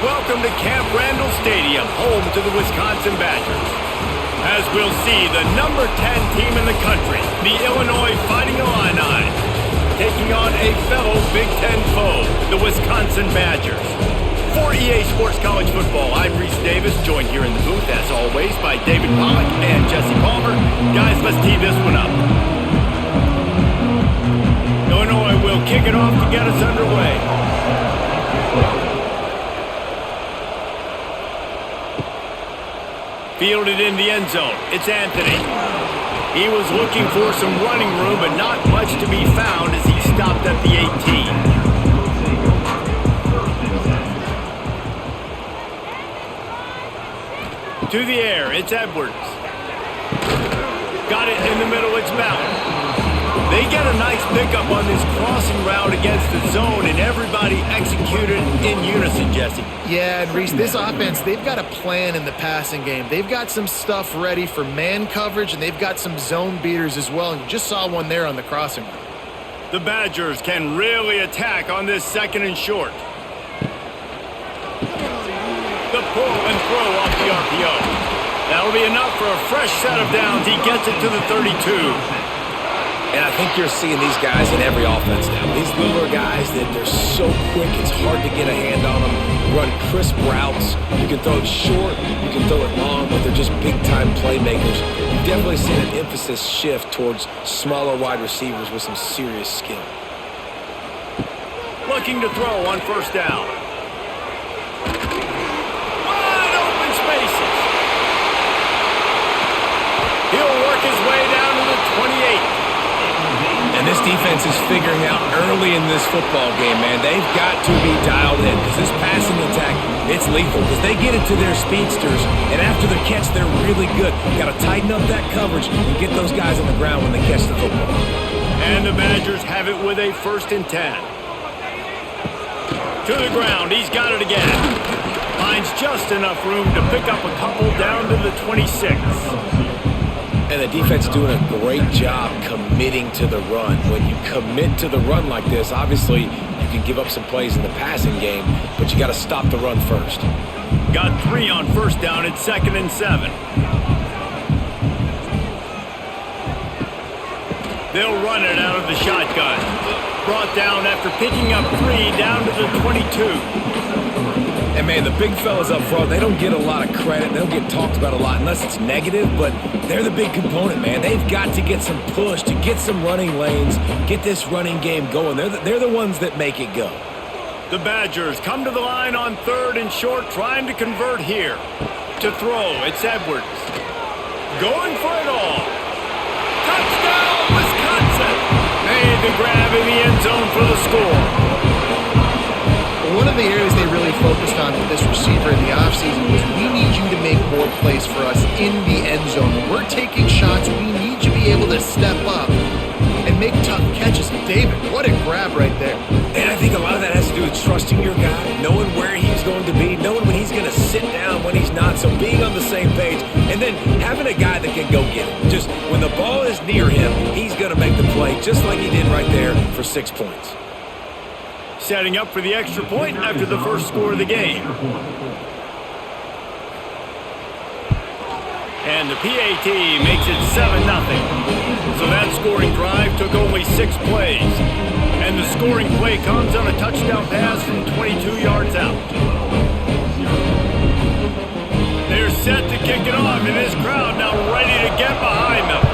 Welcome to Camp Randall Stadium, home to the Wisconsin Badgers. As we'll see, the number 10 team in the country, the Illinois Fighting Illini, taking on a fellow Big Ten foe, the Wisconsin Badgers. For EA Sports College Football, I'm Reese Davis, joined here in the booth, as always, by David Pollack and Jesse Palmer. Guys, let's tee this one up. Illinois will kick it off to get us underway. Fielded in the end zone. It's Anthony. He was looking for some running room, but not much to be found as he stopped at the 18. To the air, it's Edwards. Got it in the middle, it's Ballard. They get a nice pickup on this crossing route against the zone, and everybody executed in unison, Jesse. Yeah, and Reese, this offense, they've got a plan in the passing game. They've got some stuff ready for man coverage, and they've got some zone beaters as well, and you just saw one there on the crossing route. The Badgers can really attack on this second and short. The pull and throw off the RPO. That'll be enough for a fresh set of downs. He gets it to the 32. And I think you're seeing these guys in every offense now. These littler guys, that they're so quick, it's hard to get a hand on them. Run crisp routes. You can throw it short, you can throw it long, but they're just big-time playmakers. You've definitely seen an emphasis shift towards smaller wide receivers with some serious skill. Looking to throw on first down. Wide open spaces. He'll work his way down to the 28. And this defense is figuring out early in this football game, man. They've got to be dialed in because this passing attack, it's lethal because they get it to their speedsters, and after the catch, they're really good. Got to tighten up that coverage and get those guys on the ground when they catch the football. And the Badgers have it with a 1st and 10. To the ground, he's got it again. Finds just enough room to pick up a couple down to the 26. And the defense doing a great job committing to the run. When you commit to the run like this, obviously you can give up some plays in the passing game, but you got to stop the run first. Got 3 on first down at 2nd and 7. They'll run it out of the shotgun. Brought down after picking up 3 down to the 22. And, man, the big fellas up front, they don't get a lot of credit. They don't get talked about a lot unless it's negative, but they're the big component, man. They've got to get some push, to get some running lanes, get this running game going. They're the ones that make it go. The Badgers come to the line on 3rd and short, trying to convert here. To throw, it's Edwards. Going for it all. Touchdown, Wisconsin! Made the grab in the end zone for the score. One of the areas they really focused on with this receiver in the offseason was we need you to make more plays for us in the end zone. When we're taking shots, we need you to be able to step up and make tough catches. David, what a grab right there. And I think a lot of that has to do with trusting your guy, knowing where he's going to be, knowing when he's going to sit down, when he's not. So being on the same page, and then having a guy that can go get it. Just when the ball is near him, he's going to make the play just like he did right there for 6 points. Setting up for the extra point after the first score of the game. And the PAT makes it 7-0. So that scoring drive took only 6 plays. And the scoring play comes on a touchdown pass from 22 yards out. They're set to kick it off, and this crowd now ready to get behind them.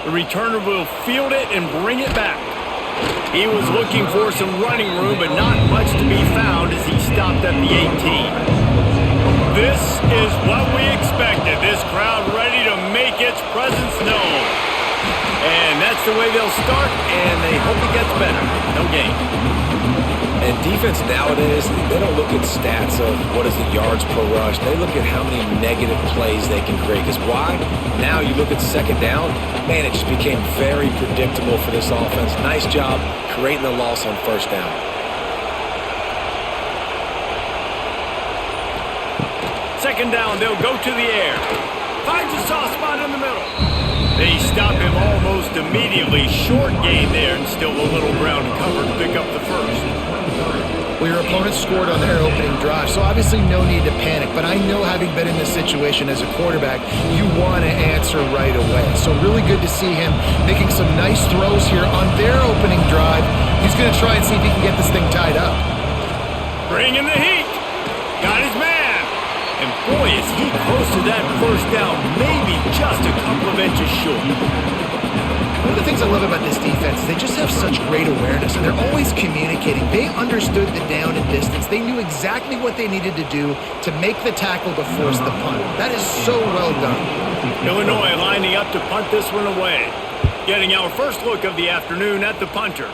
The returner will field it and bring it back. He was looking for some running room, but not much to be found as he stopped at the 18. This is what we expected. This crowd ready to make its presence known. And that's the way they'll start, and they hope it gets better. No gain. And defense nowadays, they don't look at stats of what is the yards per rush. They look at how many negative plays they can create. Because why? Now you look at 2nd down, man, it just became very predictable for this offense. Nice job creating the loss on 1st down. Second down, they'll go to the air. Finds a soft spot in the middle. They stop him almost immediately. Short gain there, and still a little ground to cover to pick up the first. Well, your opponent scored on their opening drive, so obviously no need to panic. But I know, having been in this situation as a quarterback, you want to answer right away. So really good to see him making some nice throws here on their opening drive. He's going to try and see if he can get this thing tied up. Bring in the heat. Got his man. And boy, is he close to that first down, maybe just a couple of inches short. One of the things I love about this defense is they just have such great awareness, and they're always communicating. They understood the down and distance. They knew exactly what they needed to do to make the tackle to force the punt. That is so well done. Illinois lining up to punt this one away. Getting our first look of the afternoon at the punter.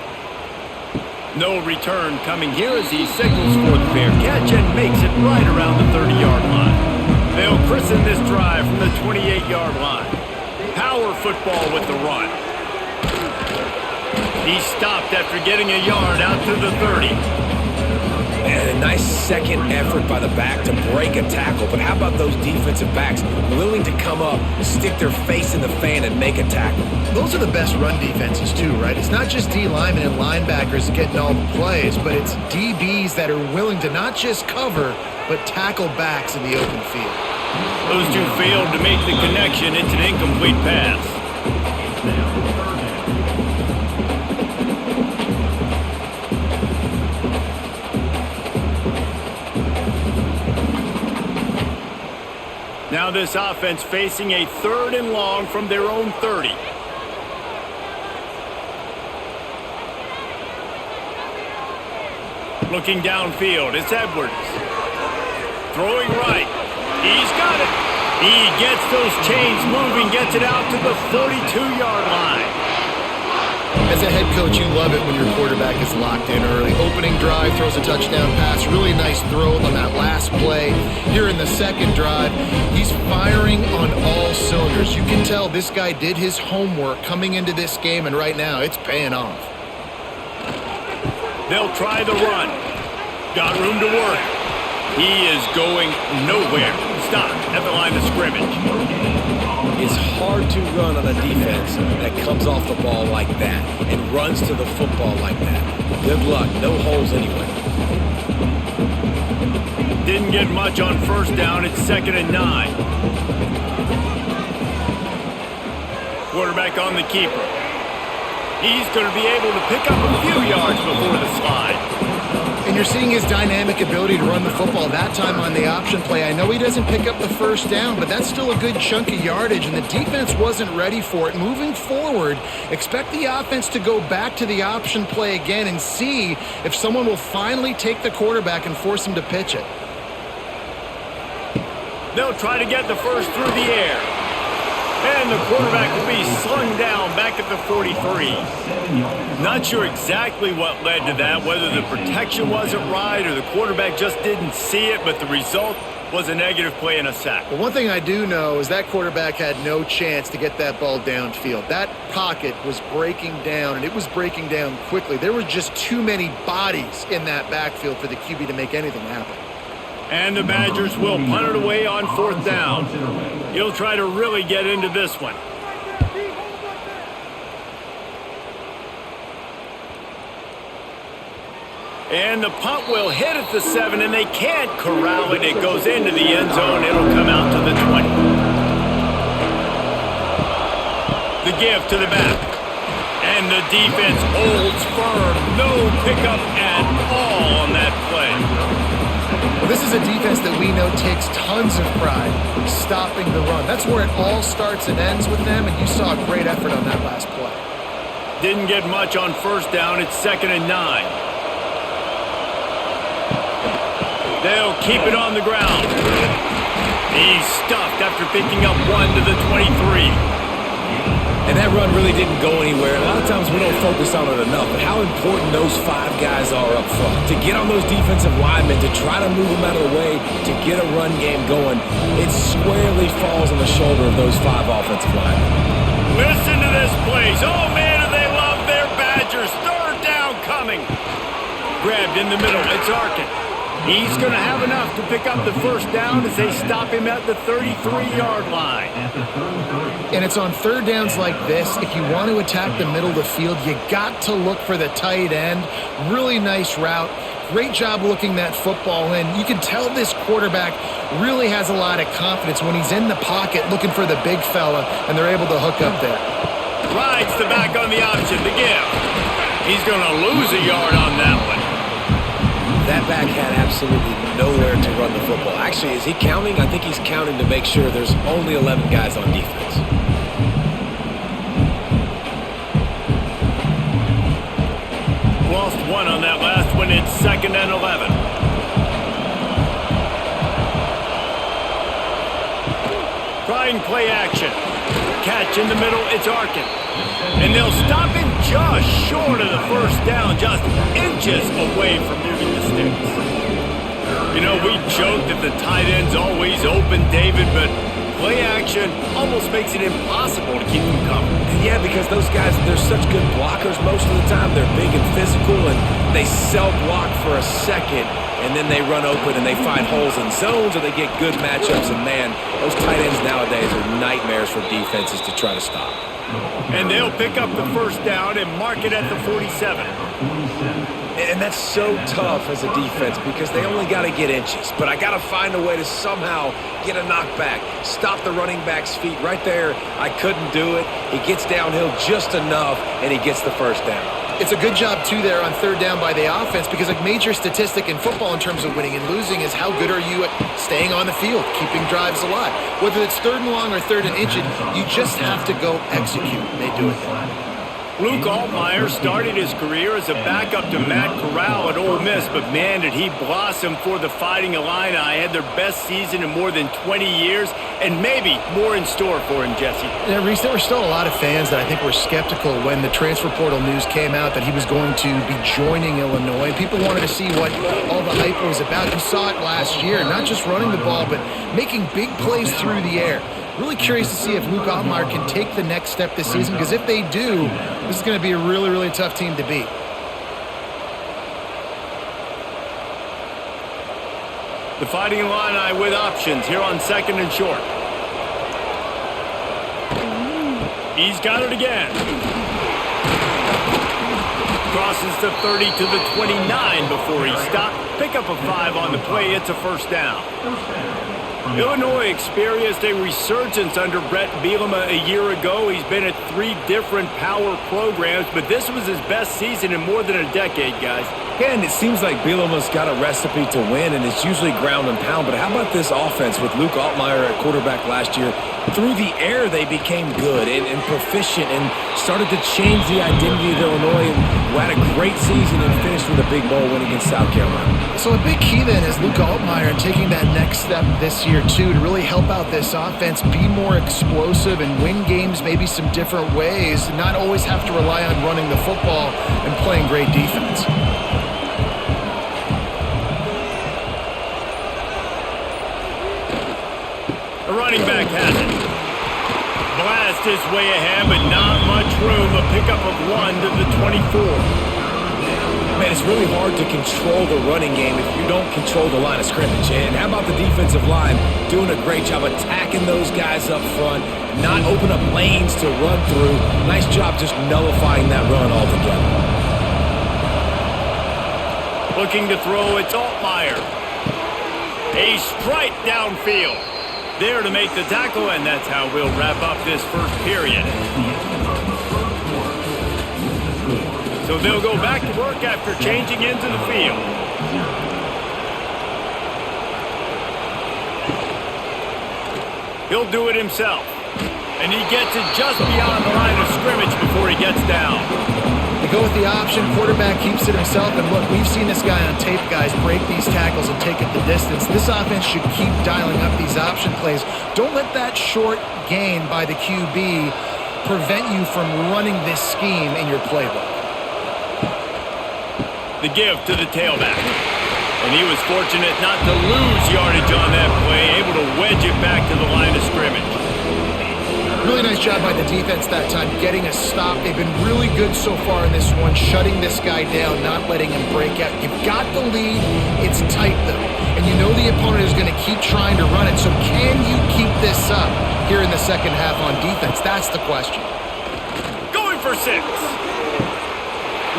No return coming here as he signals for the fair catch and makes it right around the 30-yard line. They'll christen this drive from the 28-yard line. Power football with the run. He stopped after getting a yard out to the 30. And a nice second effort by the back to break a tackle. But how about those defensive backs willing to come up, stick their face in the fan, and make a tackle? Those are the best run defenses too, right? It's not just D linemen and linebackers getting all the plays, but it's DBs that are willing to not just cover, but tackle backs in the open field. Those two failed to make the connection. It's an incomplete pass. Now this offense facing a 3rd and long from their own 30. Looking downfield, it's Edwards. Throwing right. He's got it. He gets those chains moving, gets it out to the 42-yard line. As a head coach, you love it when your quarterback is locked in early. Opening drive, throws a touchdown pass. Really nice throw on that last play. Here in the second drive, he's firing on all cylinders. You can tell this guy did his homework coming into this game, and right now it's paying off. They'll try the run. Got room to work. He is going nowhere. Stop at the line of scrimmage. It's hard to run on a defense that comes off the ball like that and runs to the football like that. Good luck. No holes anyway. Didn't get much on first down. It's 2nd and 9. Quarterback on the keeper. He's going to be able to pick up a few yards before the slide. And you're seeing his dynamic ability to run the football, that time on the option play. I know he doesn't pick up the first down, but that's still a good chunk of yardage, and the defense wasn't ready for it. Moving forward, expect the offense to go back to the option play again and see if someone will finally take the quarterback and force him to pitch it. They'll try to get the first through the air. And the quarterback will be slung down back at the 43. Not sure exactly what led to that, whether the protection wasn't right or the quarterback just didn't see it, but the result was a negative play and a sack. But one thing I do know is that quarterback had no chance to get that ball downfield. That pocket was breaking down, and it was breaking down quickly. There were just too many bodies in that backfield for the QB to make anything happen. And the Badgers will punt it away on 4th down. He'll try to really get into this one. And the punt will hit at the 7, and they can't corral it. It goes into the end zone. It'll come out to the 20. The give to the back. And the defense holds firm. No pickup at all on that play. Well, this is a defense that we know takes tons of pride stopping the run. That's where it all starts and ends with them, and you saw a great effort on that last play. Didn't get much on first down. It's 2nd and 9. They'll keep it on the ground. He's stuffed after picking up 1 to the 23. And that run really didn't go anywhere. A lot of times we don't focus on it enough, but how important those 5 guys are up front. To get on those defensive linemen, to try to move them out of the way, to get a run game going, it squarely falls on the shoulder of those 5 offensive linemen. Listen to this place. Oh, man, do they love their Badgers. 3rd down coming. Grabbed in the middle. It's Arkin. He's going to have enough to pick up the first down as they stop him at the 33-yard line. And it's on 3rd downs like this, if you want to attack the middle of the field, you got to look for the tight end. Really nice route. great job looking that football in. You can tell this quarterback really has a lot of confidence when he's in the pocket looking for the big fella, and they're able to hook up there. Rides the back on the option to give. He's going to lose a yard on that one. That back had absolutely nowhere to run the football. Actually, is he counting? I think he's counting to make sure there's only 11 guys on defense. Lost one on that last one. It's 2nd and 11. Trying play action. Catch in the middle. It's Arkin. And they'll stop him just short of the first down, just inches away from moving the sticks. You know, we joke that the tight end's always open, David, but play action almost makes it impossible to keep them covered. Yeah, because those guys, they're such good blockers most of the time. They're big and physical, and they self-block for a second, and then they run open and they find holes in zones, or they get good matchups. And, man, those tight ends nowadays are nightmares for defenses to try to stop. And they'll pick up the first down and mark it at the 47. And that's so tough as a defense because they only got to get inches. But I got to find a way to somehow get a knockback, stop the running back's feet right there. I couldn't do it. He gets downhill just enough, and he gets the first down. It's a good job, too, there on 3rd down by the offense because a major statistic in football in terms of winning and losing is how good are you at staying on the field, keeping drives alive. Whether it's 3rd and long or 3rd and inches, you just have to go execute. They do it there. Luke Altmyer started his career as a backup to Matt Corral at Ole Miss, but man, did he blossom for the Fighting Illini. Had their best season in more than 20 years, and maybe more in store for him, Jesse. Yeah, Reese, there were still a lot of fans that I think were skeptical when the transfer portal news came out that he was going to be joining Illinois. People wanted to see what all the hype was about. You saw it last year, not just running the ball, but making big plays through the air. Really curious to see if Luke Altmyer can take the next step this season, because if they do, this is going to be a really, really tough team to beat. The Fighting Illini with options here on 2nd and short. He's got it again. Crosses the 30 to the 29 before he stopped. Pick up a 5 on the play. It's a first down. Illinois experienced a resurgence under Brett Bielema a year ago. He's been at 3 different power programs, but this was his best season in more than a decade, guys. And it seems like Bielema's got a recipe to win, and it's usually ground and pound. But how about this offense with Luke Altmyer at quarterback last year? Through the air, they became good and proficient and started to change the identity of Illinois, and had a great season and finished with a big bowl win against South Carolina. So a big key then is Luke Altmyer taking that next step this year, too, to really help out this offense, be more explosive and win games maybe some different ways, and not always have to rely on running the football and playing great defense. The running back has it. Blast his way ahead, but not much room. A pickup of 1 to the 24. Man, it's really hard to control the running game if you don't control the line of scrimmage. And how about the defensive line doing a great job attacking those guys up front, not open up lanes to run through. Nice job just nullifying that run altogether. Looking to throw, it's Altmyer. A strike downfield. There to make the tackle, and that's how we'll wrap up this first period. So they'll go back to work after changing into the field. He'll do it himself. And he gets it just beyond the line of scrimmage before he gets down. They go with the option, quarterback keeps it himself, and look, we've seen this guy on tape, guys, break these tackles and take it the distance. This offense should keep dialing up these option plays. Don't let that short gain by the QB prevent you from running this scheme in your playbook. The give to the tailback. And he was fortunate not to lose yardage on that play, able to wedge it back to the line of scrimmage. Really nice job by the defense that time, getting a stop. They've been really good so far in this one, shutting this guy down, not letting him break out. You've got the lead. It's tight, though. And you know the opponent is going to keep trying to run it. So can you keep this up here in the second half on defense? That's the question. Going for 6.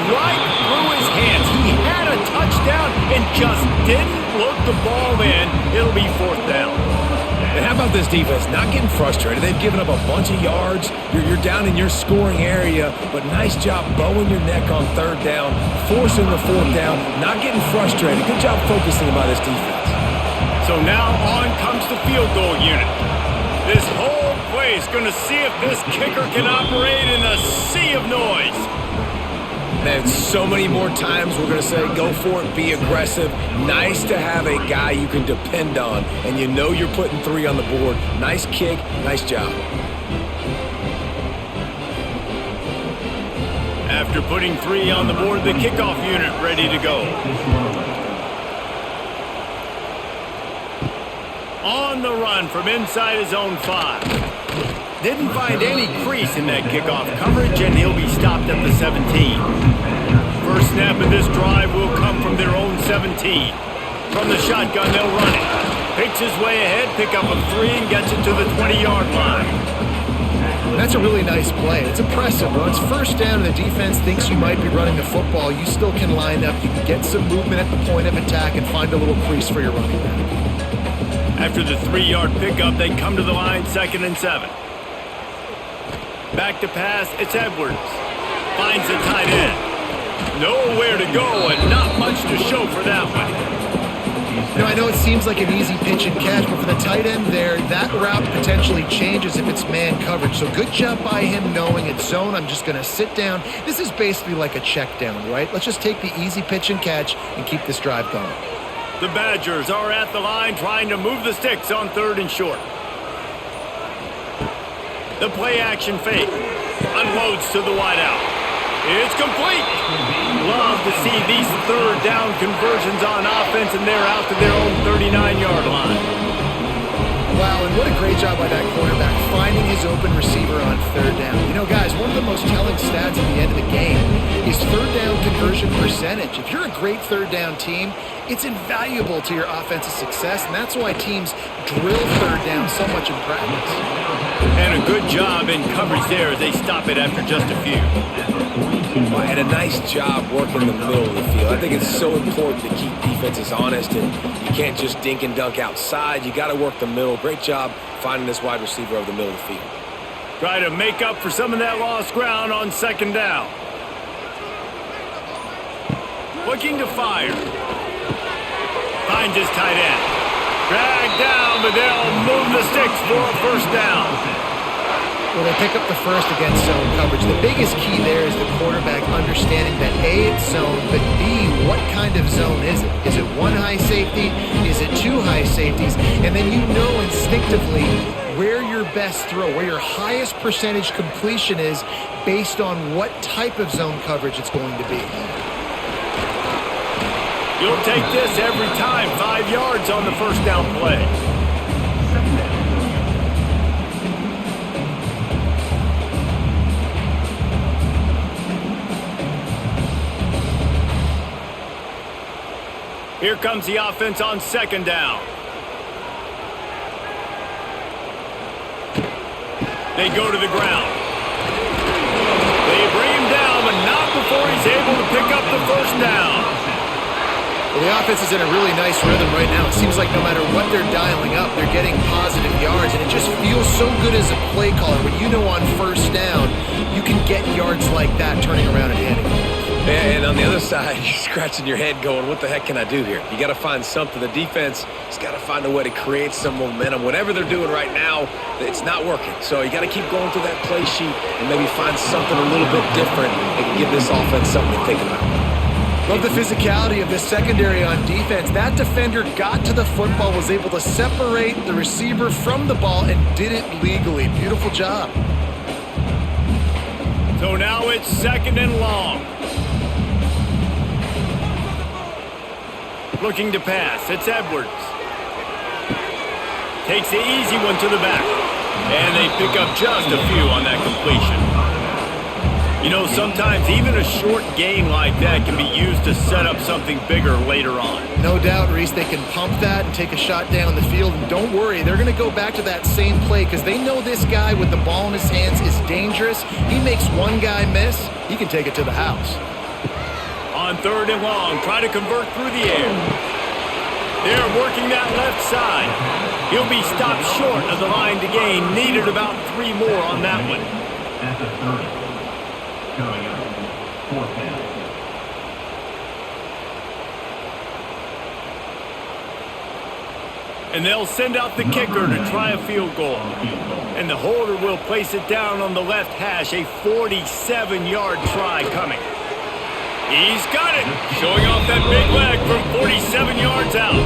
Right through his hands. He had a touchdown, the ball in, it'll be fourth down. And how about this defense? Not getting frustrated. They've given up a bunch of yards. You're down in your scoring area, but nice job bowing your neck on third down, forcing the fourth down, not getting frustrated. Good job focusing by this defense. So now on comes the field goal unit. This whole play is going to see if this kicker can operate in a sea of noise. Man, so many more times we're going to say, go for it, be aggressive. Nice to have a guy you can depend on, and you know you're putting 3 on the board. Nice kick, nice job. After putting 3 on the board, the kickoff unit ready to go. On the run from inside his own 5. Didn't find any crease in that kickoff coverage, and he'll be stopped at the 17. First snap of this drive will come from their own 17. From the shotgun, they'll run it. Picks his way ahead, pick up a 3, and gets it to the 20-yard line. That's a really nice play. It's impressive. When it's first down and the defense thinks you might be running the football, you still can line up. You can get some movement at the point of attack and find a little crease for your running back. After the 3-yard pickup, they come to the line, 2nd and 7. Back to pass, it's Edwards. Finds the tight end. Nowhere to go and not much to show for that one. I know it seems like an easy pitch and catch, but for the tight end there, that route potentially changes if it's man coverage. So good job by him knowing it's zone. I'm just going to sit down. This is basically like a check down, right? Let's just take the easy pitch and catch and keep this drive going. The Badgers are at the line trying to move the sticks on 3rd and short. The play-action fake. Unloads to the wideout. It's complete. Love to see these 3rd down conversions on offense, and they're out to their own 39-yard line. Wow, and what a great job by that quarterback finding his open receiver on 3rd down. Guys, one of the most telling stats at the end of the game is 3rd down conversion percentage. If you're a great 3rd down team, it's invaluable to your offensive success, and that's why teams drill 3rd down so much in practice. And a good job in coverage there as they stop it after just a few. And a nice job working the middle of the field. I think it's so important to keep defenses honest, and you can't just dink and dunk outside. You got to work the middle. Great job finding this wide receiver over the middle of the field. Try to make up for some of that lost ground on 2nd down. Looking to fire. Finds his tight end. Dragged down, but they'll move the sticks for a 1st down. Well, they pick up the first against zone coverage. The biggest key there is the quarterback understanding that A, it's zone, but B, what kind of zone is it? Is it 1 high safety? Is it 2 high safeties? And then you know instinctively where your best throw, where your highest percentage completion is based on what type of zone coverage it's going to be. You'll take this every time. 5 yards on the 1st down play. Here comes the offense on 2nd down. They go to the ground. They bring him down, but not before he's able to pick up the 1st down. Well, the offense is in a really nice rhythm right now. It seems like no matter what they're dialing up, they're getting positive yards, and it just feels so good as a play caller when you know on 1st down you can get yards like that turning around and handing it. And on the other side, you're scratching your head going, what the heck can I do here? You got to find something. The defense has got to find a way to create some momentum. Whatever they're doing right now, it's not working. So you got to keep going through that play sheet and maybe find something a little bit different that can give this offense something to think about. Love the physicality of this secondary on defense. That defender got to the football, was able to separate the receiver from the ball, and did it legally. Beautiful job. So now it's 2nd and long. Looking to pass. It's Edwards. Takes the easy one to the back. And they pick up just a few on that completion. Sometimes even a short gain like that can be used to set up something bigger later on. No doubt, Reese, they can pump that and take a shot down the field. And don't worry, they're going to go back to that same play because they know this guy with the ball in his hands is dangerous. He makes one guy miss, he can take it to the house. On 3rd and long, try to convert through the air. They're working that left side. He'll be stopped short of the line to gain. Needed about 3 more on that one. At the 30. Coming up, 4th down. And they'll send out the kicker to try a field goal. And the holder will place it down on the left hash. A 47-yard try coming. He's got it. Showing off that big leg from 47 yards out.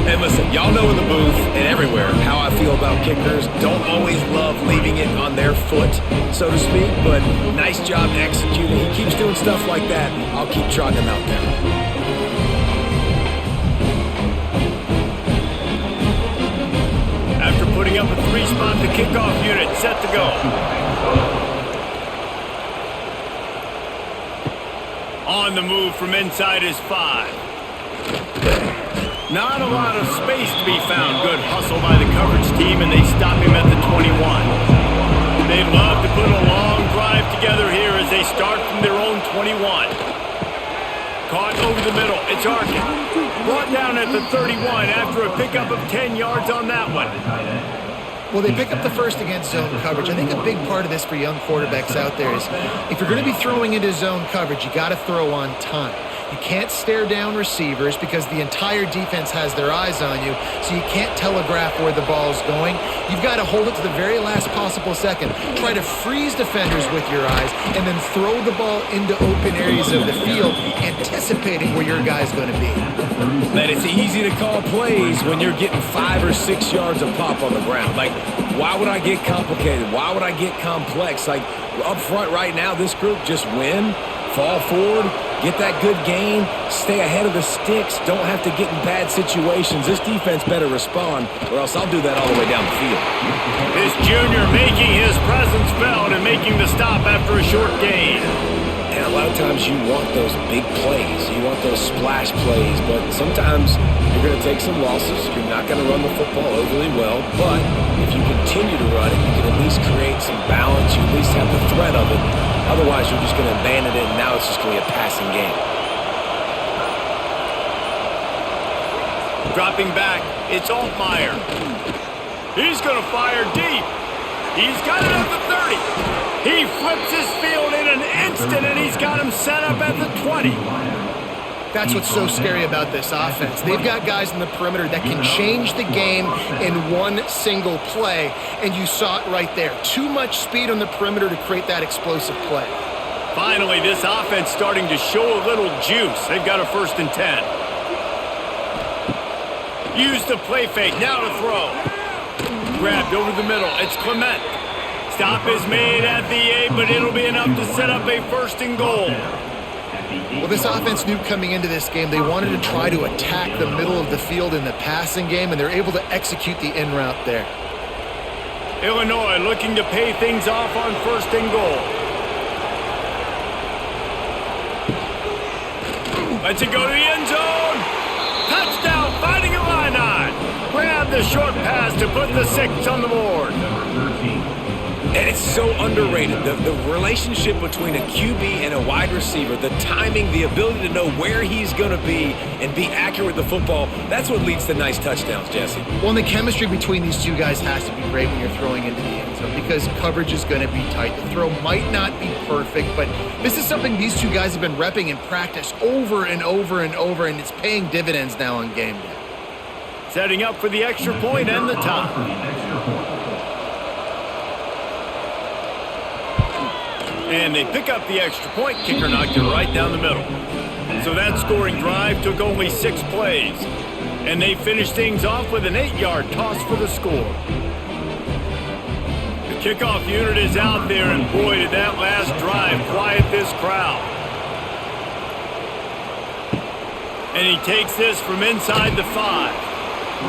And listen, y'all know in the booth and everywhere how I feel about kickers. Don't always love leaving it on their foot, so to speak, but nice job executing. He keeps doing stuff like that. I'll keep trotting him out there. After putting up a 3-spot, the kickoff unit set to go. On the move from inside his 5. Not a lot of space to be found. Good hustle by the coverage team, and they stop him at the 21. They'd love to put a long drive together here as they start from their own 21. Caught over the middle. It's Arkin. Brought down at the 31 after a pickup of 10 yards on that one. Well, they pick up the first against zone coverage. I think a big part of this for young quarterbacks out there is if you're going to be throwing into zone coverage, you got to throw on time. You can't stare down receivers because the entire defense has their eyes on you, so you can't telegraph where the ball is going. You've got to hold it to the very last possible second. Try to freeze defenders with your eyes and then throw the ball into open areas of the field, anticipating where your guy's going to be. That it's easy to call plays when you're getting 5 or 6 yards of pop on the ground. Like, why would I get complicated? Why would I get complex? Like, up front right now, this group just win, fall forward, get that good gain, stay ahead of the sticks, don't have to get in bad situations. This defense better respond, or else I'll do that all the way down the field. This junior making his presence felt and making the stop after a short gain. And a lot of times you want those big plays. You want those splash plays, but sometimes you're going to take some losses. You're not going to run the football overly well, but if you continue to run it, you can at least create some balance. You at least have the threat of it. Otherwise, you're just going to abandon it, and now it's just going to be a passing game. Dropping back, it's Altmaier. He's going to fire deep. He's got it at the 30. He flips his field in an instant, and he's got him set up at the 20. That's what's so scary about this offense. They've got guys in the perimeter that can change the game in one single play, and you saw it right there. Too much speed on the perimeter to create that explosive play. Finally, this offense starting to show a little juice. They've got a 1st and 10. Use the play fake, now to throw. Grabbed over the middle, it's Clement. Stop is made at the 8, but it'll be enough to set up a 1st and goal. Well, this offense knew coming into this game they wanted to try to attack the middle of the field in the passing game, and they're able to execute the in route there. Illinois looking to pay things off on 1st and goal. Lets it go to the end zone. Touchdown, Fighting Illini. Grab the short pass to put the 6 on the board. And it's so underrated. The relationship between a QB and a wide receiver, the timing, the ability to know where he's going to be and be accurate with the football, that's what leads to nice touchdowns, Jesse. Well, and the chemistry between these two guys has to be great when you're throwing into the end zone because coverage is going to be tight. The throw might not be perfect, but this is something these two guys have been repping in practice over and over and over, and it's paying dividends now on game day. Setting up for the extra point and the top. And they pick up the extra point. Kicker knocked it right down the middle. So that scoring drive took only 6 plays. And they finished things off with an 8-yard toss for the score. The kickoff unit is out there, and boy, did that last drive quiet this crowd. And he takes this from inside the 5.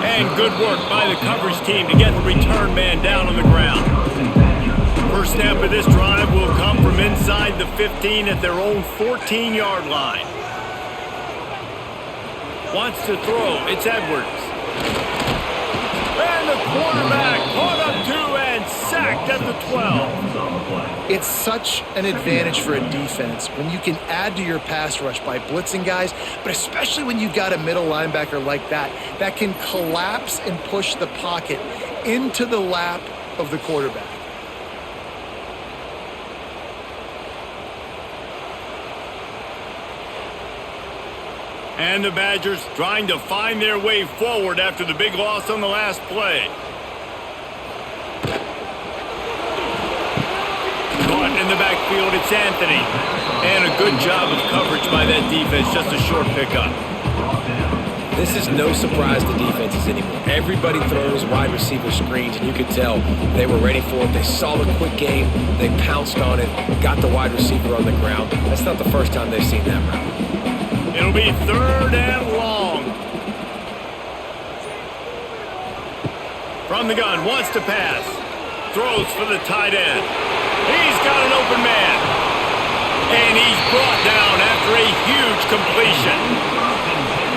And good work by the coverage team to get the return man down on the ground. First snap of this drive will come from inside the 15 at their own 14-yard line. Wants to throw. It's Edwards. And the quarterback caught up to and sacked marked at the 12. On the play. It's such an advantage for a defense when you can add to your pass rush by blitzing guys, but especially when you've got a middle linebacker like that can collapse and push the pocket into the lap of the quarterback. And the Badgers trying to find their way forward after the big loss on the last play. Caught in the backfield, it's Anthony. And a good job of coverage by that defense, just a short pickup. This is no surprise to defenses anymore. Everybody throws wide receiver screens, and you could tell they were ready for it. They saw the quick game. They pounced on it, got the wide receiver on the ground. That's not the first time they've seen that route. It'll be 3rd and long. From the gun, wants to pass. Throws for the tight end. He's got an open man. And he's brought down after a huge completion.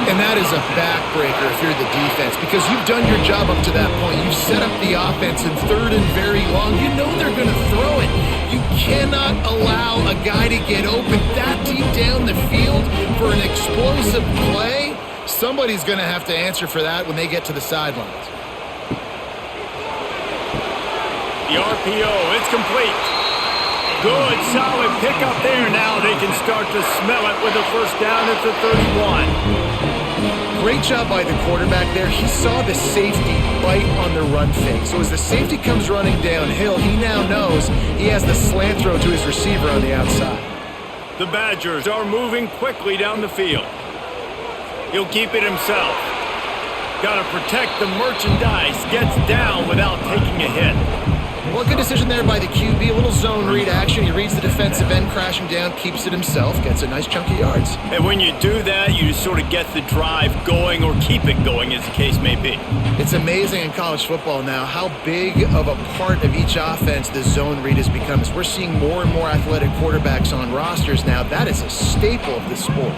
And that is a backbreaker if you're the defense, because you've done your job up to that point. You've set up the offense in 3rd and very long. You know they're going to throw it. You cannot allow a guy to get open that deep down the field for an explosive play. Somebody's going to have to answer for that when they get to the sidelines. The RPO, it's complete. Good, solid pickup there. Now they can start to smell it with a first down at the 31. Great job by the quarterback there. He saw the safety bite on the run fake. So as the safety comes running downhill, he now knows he has the slant throw to his receiver on the outside. The Badgers are moving quickly down the field. He'll keep it himself. Got to protect the merchandise. Gets down without taking a hit. Well, good decision there by the QB. A little zone read action. He reads the defensive end crashing down, keeps it himself, gets a nice chunk of yards. And when you do that, you sort of get the drive going or keep it going, as the case may be. It's amazing in college football now how big of a part of each offense the zone read has become. As we're seeing more and more athletic quarterbacks on rosters now, that is a staple of the sport.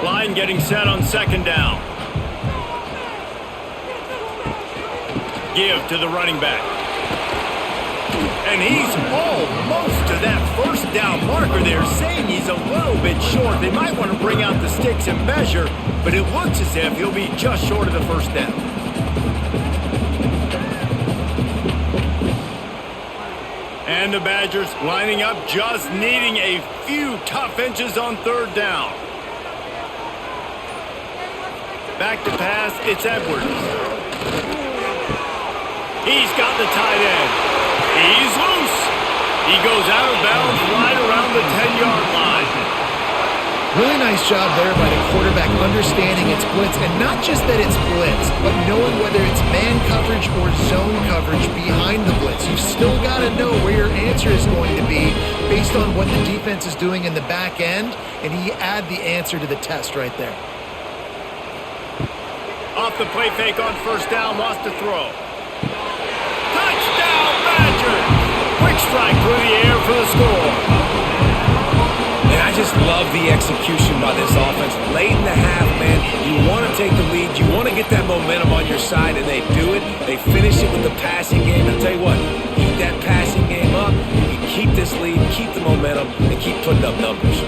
Line getting set on 2nd down. Give to the running back. And he's almost to that first down marker there, saying he's a little bit short. They might want to bring out the sticks and measure, but it looks as if he'll be just short of the first down. And the Badgers lining up, just needing a few tough inches on 3rd down. Back to pass, it's Edwards. He's got the tight end. He's loose. He goes out of bounds right around the 10-yard line. Really nice job there by the quarterback understanding it's blitz, and not just that it's blitz, but knowing whether it's man coverage or zone coverage behind the blitz. You've still got to know where your answer is going to be based on what the defense is doing in the back end, and he add the answer to the test right there. Off the play fake on 1st down, lost to throw. Touchdown, Badgers! Quick strike through the air for the score. And I just love the execution by this offense. Late in the half, man, you want to take the lead. You want to get that momentum on your side, and they do it. They finish it with the passing game. And I'll tell you what, keep that passing game up. You can keep this lead, keep the momentum, and keep putting up numbers.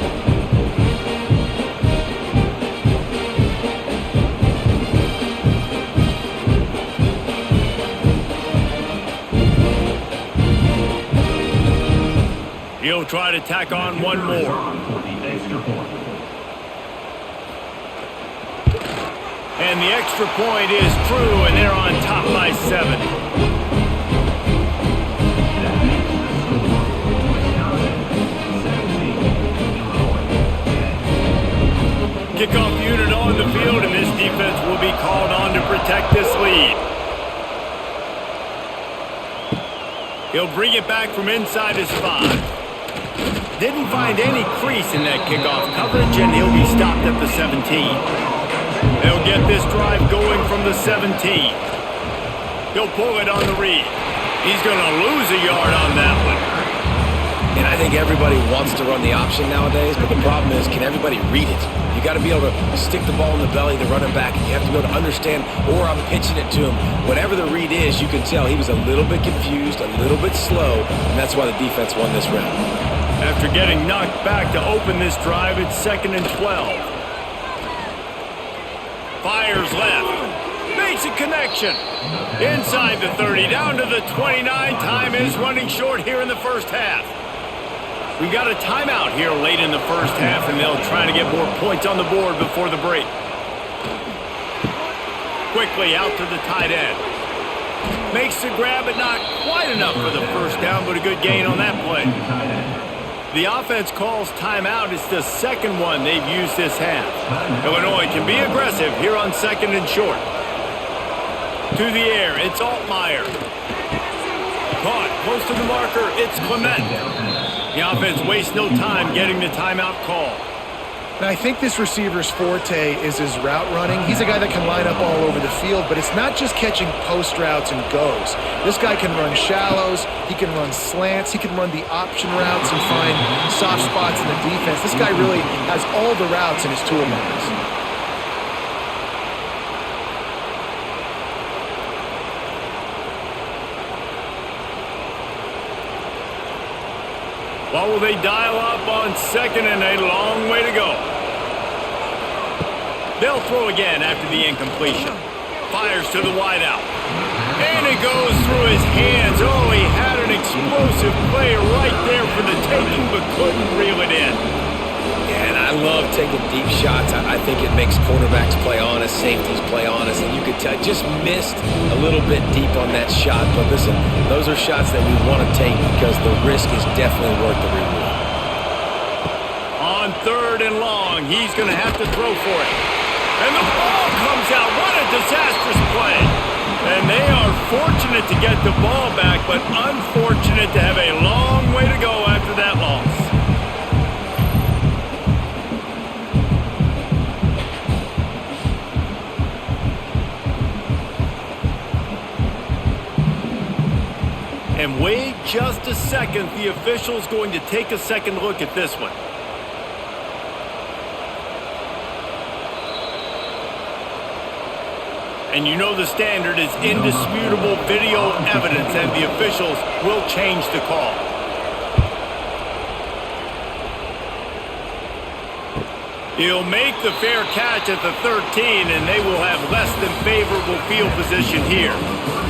He'll try to tack on one more. And the extra point is true, and they're on top by 7. Kickoff unit on the field, and this defense will be called on to protect this lead. He'll bring it back from inside his 5. Didn't find any crease in that kickoff coverage, and he'll be stopped at the 17. They'll get this drive going from the 17. He'll pull it on the read. He's going to lose a yard on that one. And I think everybody wants to run the option nowadays, but the problem is, can everybody read it? You got to be able to stick the ball in the belly of the running back, and you have to be able to understand, or I'm pitching it to him. Whatever the read is, you can tell he was a little bit confused, a little bit slow, and that's why the defense won this round. After getting knocked back to open this drive, it's 2nd and 12. Fires left. Makes a connection. Inside the 30, down to the 29. Time is running short here in the first half. We got a timeout here late in the first half, and they'll try to get more points on the board before the break. Quickly out to the tight end. Makes the grab, but not quite enough for the first down, but a good gain on that play. The offense calls timeout. It's the second one they've used this half. Illinois can be aggressive here on 2nd and short. To the air, it's Altmaier. Caught close to the marker, it's Clement. The offense wastes no time getting the timeout call. And I think this receiver's forte is his route running. He's a guy that can line up all over the field, but it's not just catching post routes and goes. This guy can run shallows, he can run slants, he can run the option routes and find soft spots in the defense. This guy really has all the routes in his toolbox. What will they dial up on 2nd and a long way to go? They'll throw again after the incompletion. Fires to the wideout. And it goes through his hands. Oh, he had an explosive play right there for the taking, but couldn't reel it in. Yeah, and I love taking deep shots. I think it makes cornerbacks play honest, safeties play honest, and you could tell just missed a little bit deep on that shot. But listen, those are shots that we want to take because the risk is definitely worth the reward. On 3rd and long, he's going to have to throw for it. And the ball comes out. What a disastrous play. And they are fortunate to get the ball back, but unfortunate to have a long way to go after that loss. And wait just a second. The official's going to take a second look at this one. And you know the standard is indisputable video evidence, and the officials will change the call. He'll make the fair catch at the 13, and they will have less than favorable field position here.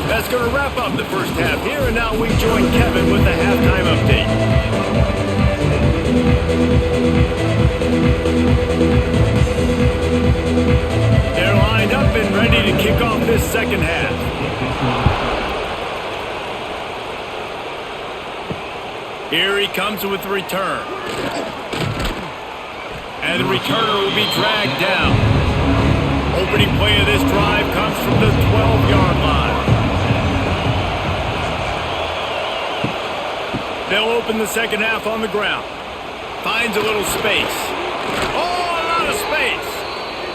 That's going to wrap up the first half here, and now we join Kevin with the halftime update. They're lined up and ready to kick off this second half. Here he comes with the return. And the returner will be dragged down. Opening play of this drive comes from the 12-yard line. They'll open the second half on the ground. Finds a little space. Oh, a lot of space.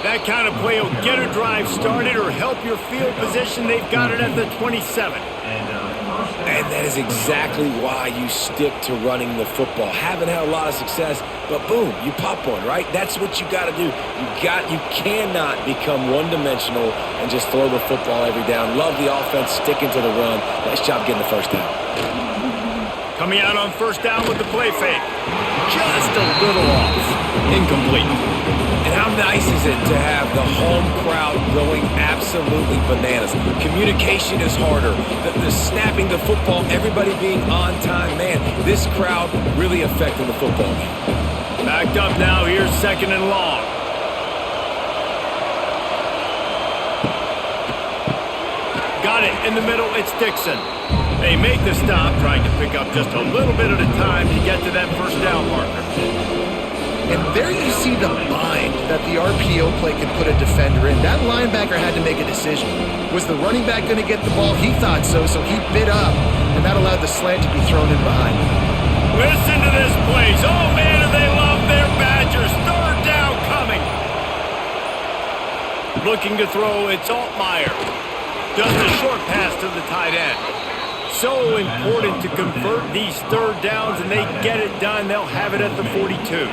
That kind of play will get a drive started or help your field position. They've got it at the 27. And that is exactly why you stick to running the football. Haven't had a lot of success, but boom, you pop one, right? That's what you got to do. You cannot become one-dimensional and just throw the football every down. Love the offense, sticking to the run. Nice job getting the first down. Coming out on first down with the play fake. Just a little off. Incomplete. And how nice is it to have the home crowd going absolutely bananas? Communication is harder. The snapping the football, everybody being on time. Man, this crowd really affecting the football game. Backed up now. Here's 2nd and long. Got it in the middle. It's Dixon. They make the stop, trying to pick up just a little bit at a time to get to that first down marker. And there you see the bind that the RPO play can put a defender in. That linebacker had to make a decision. Was the running back going to get the ball? He thought so, so he bit up, and that allowed the slant to be thrown in behind him. Listen to this place. Oh, man, do they love their Badgers. 3rd down coming. Looking to throw, it's Altmaier. Just a short pass to the tight end. so important to convert these third downs, and they get it done. They'll have it at the 42.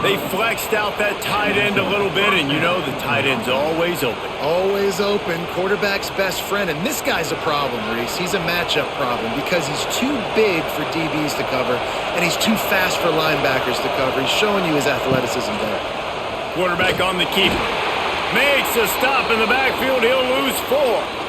They flexed out that tight end a little bit, and you know the tight end's always open. Always open, quarterback's best friend, and this guy's a problem, Reese. He's a matchup problem because he's too big for DBs to cover, and he's too fast for linebackers to cover. He's showing you his athleticism there. Quarterback on the keeper. Makes a stop in the backfield. He'll lose 4.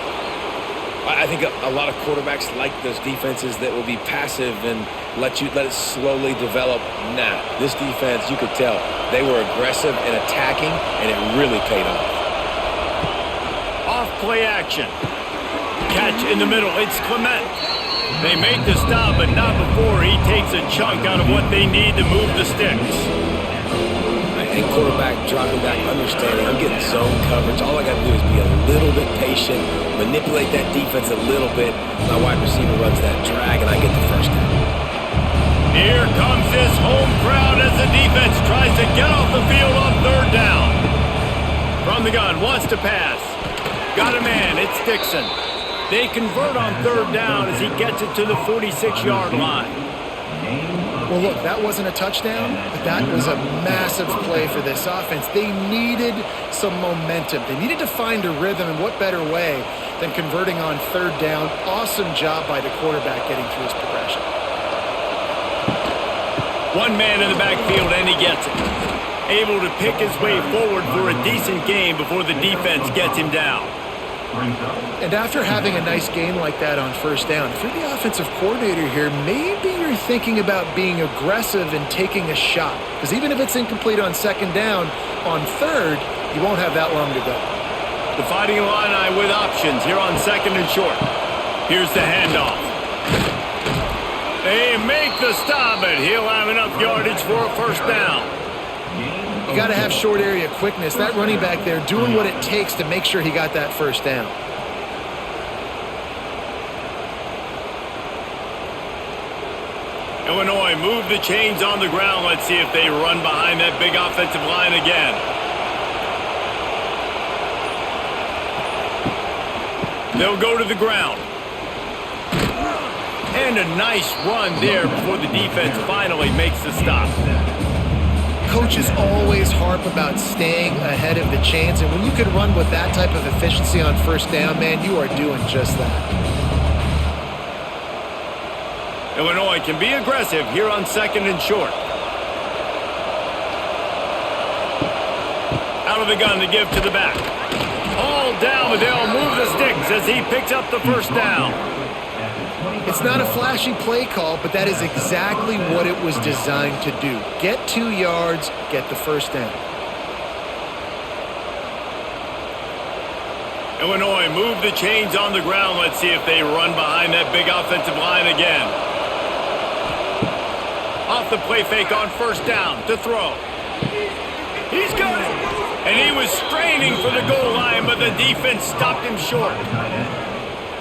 I think a lot of quarterbacks like those defenses that will be passive and let it slowly develop. Nah, this defense, you could tell, they were aggressive and attacking, and it really paid off. Off play action. Catch in the middle. It's Clement. They make the stop, but not before he takes a chunk out of what they need to move the sticks. And quarterback dropping back, understanding I'm getting zone coverage. All I got to do is be a little bit patient, manipulate that defense a little bit. My wide receiver runs that drag, and I get the first down. Here comes this home crowd as the defense tries to get off the field on third down. From the gun, wants to pass. Got a man, it's Dixon. They convert on third down as he gets it to the 46-yard line. Well, look, that wasn't a touchdown, but that was a massive play for this offense. They needed some momentum. They needed to find a rhythm, and what better way than converting on third down. Awesome job by the quarterback getting through his progression. One man in the backfield, and he gets it. Able to pick his way forward for a decent game before the defense gets him down. And after having a nice game like that on first down, if you're the offensive coordinator here, maybe you're thinking about being aggressive and taking a shot. Because even if it's incomplete on second down, on third, you won't have that long to go. The Fighting Illini with options here on second and short. Here's the handoff. They make the stop, but he'll have enough yardage for a first down. You got to have short area quickness. That running back there doing what it takes to make sure he got that first down. Illinois move the chains on the ground. Let's see if they run behind that big offensive line again. They'll go to the ground. And a nice run there before the defense finally makes the stop. Coaches always harp about staying ahead of the chains, and when you can run with that type of efficiency on first down, man, you are doing just that. Illinois can be aggressive here on second and short. Out of the gun to give to the back. All down, but they'll move the sticks as he picks up the first down. It's not a flashy play call, but that is exactly what it was designed to do. Get 2 yards, get the first down. Illinois move the chains on the ground. Let's see if they run behind that big offensive line again. Off the play fake on first down to throw. He's got it. And he was straining for the goal line, but the defense stopped him short.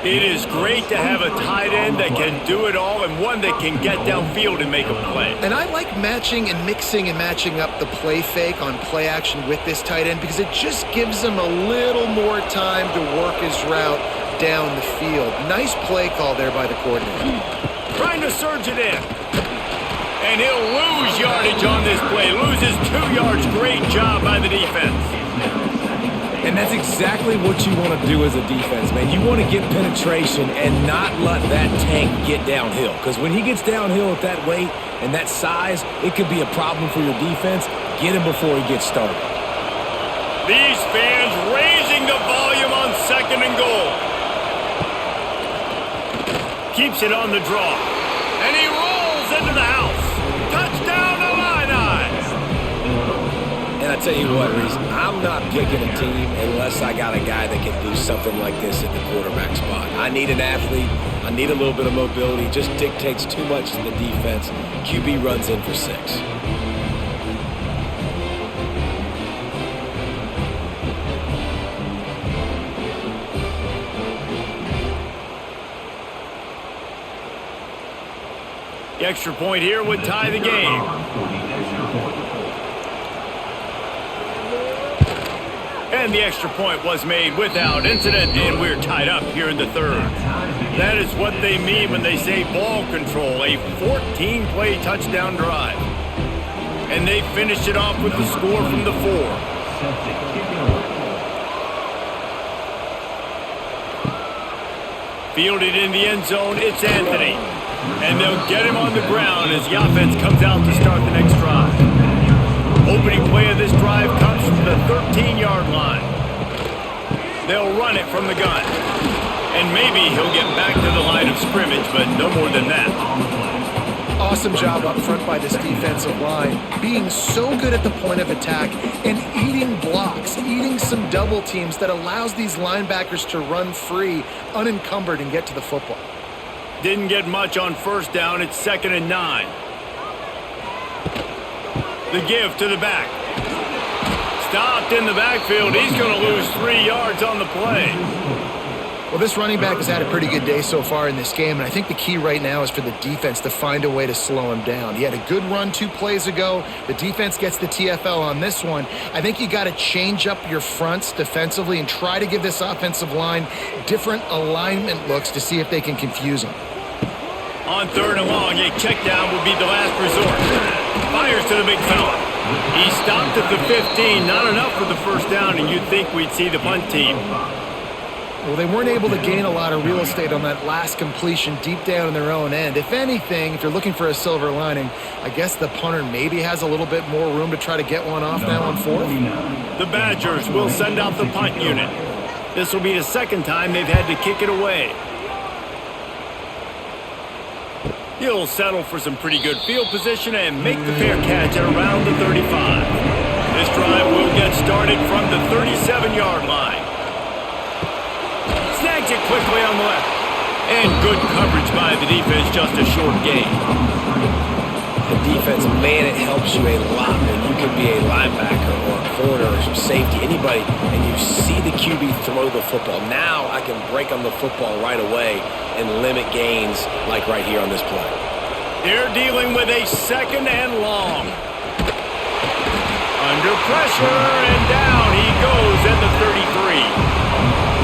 It is great to have a tight end that can do it all and one that can get downfield and make a play. And I like matching and mixing and matching up the play fake on play action with this tight end because it just gives him a little more time to work his route down the field. Nice play call there by the coordinator. Trying to surge it in. And he'll lose yardage on this play. Loses 2 yards. Great job by the defense. And that's exactly what you want to do as a defense, man. You want to get penetration and not let that tank get downhill. Because when he gets downhill at that weight and that size, it could be a problem for your defense. Get him before he gets started. These fans raising the volume on second and goal. Keeps it on the draw. And he rolls into the house. Touchdown, Illini! And I tell you what, Reese, I'm not picking a team unless I got a guy that can do something like this at the quarterback spot. I need an athlete. I need a little bit of mobility. Just dictates too much to the defense. QB runs in for 6. The extra point here would tie the game. And the extra point was made without incident, and we're tied up here in the third. That is what they mean when they say ball control, a 14-play touchdown drive. And they finished it off with the score from the 4. Fielded in the end zone, it's Anthony. And they'll get him on the ground as the offense comes out to start the next drive. Opening play of this drive comes from the 13-yard line. They'll run it from the gun. And maybe he'll get back to the line of scrimmage, but no more than that. Awesome job up front by this defensive line, being so good at the point of attack and eating blocks, eating some double teams that allows these linebackers to run free, unencumbered, and get to the football. Didn't get much on first down. It's 2nd and 9. The give to the back. Stopped in the backfield. He's going to lose 3 yards on the play. Well, this running back has had a pretty good day so far in this game, and I think the key right now is for the defense to find a way to slow him down. He had a good run 2 plays ago. The defense gets the TFL on this one. I think you got to change up your fronts defensively and try to give this offensive line different alignment looks to see if they can confuse him. On 3rd and long, a check down would be the last resort. Fires to the big fella. He stopped at the 15. Not enough for the first down, and you'd think we'd see the punt team. Well, they weren't able to gain a lot of real estate on that last completion deep down in their own end. If anything, if you're looking for a silver lining, I guess the punter maybe has a little bit more room to try to get one off now on 4th. The Badgers will send out the punt unit. This will be the second time they've had to kick it away. He'll settle for some pretty good field position and make the fair catch at around the 35. This drive will get started from the 37-yard line. Snags it quickly on the left. And good coverage by the defense, just a short gain. The defense, man, it helps you a lot when you can be a linebacker or a corner or safety, anybody, and you see the QB throw the football. Now I can break on the football right away and limit gains like right here on this play. They're dealing with a 2nd and long. Under pressure, and down he goes at the 33.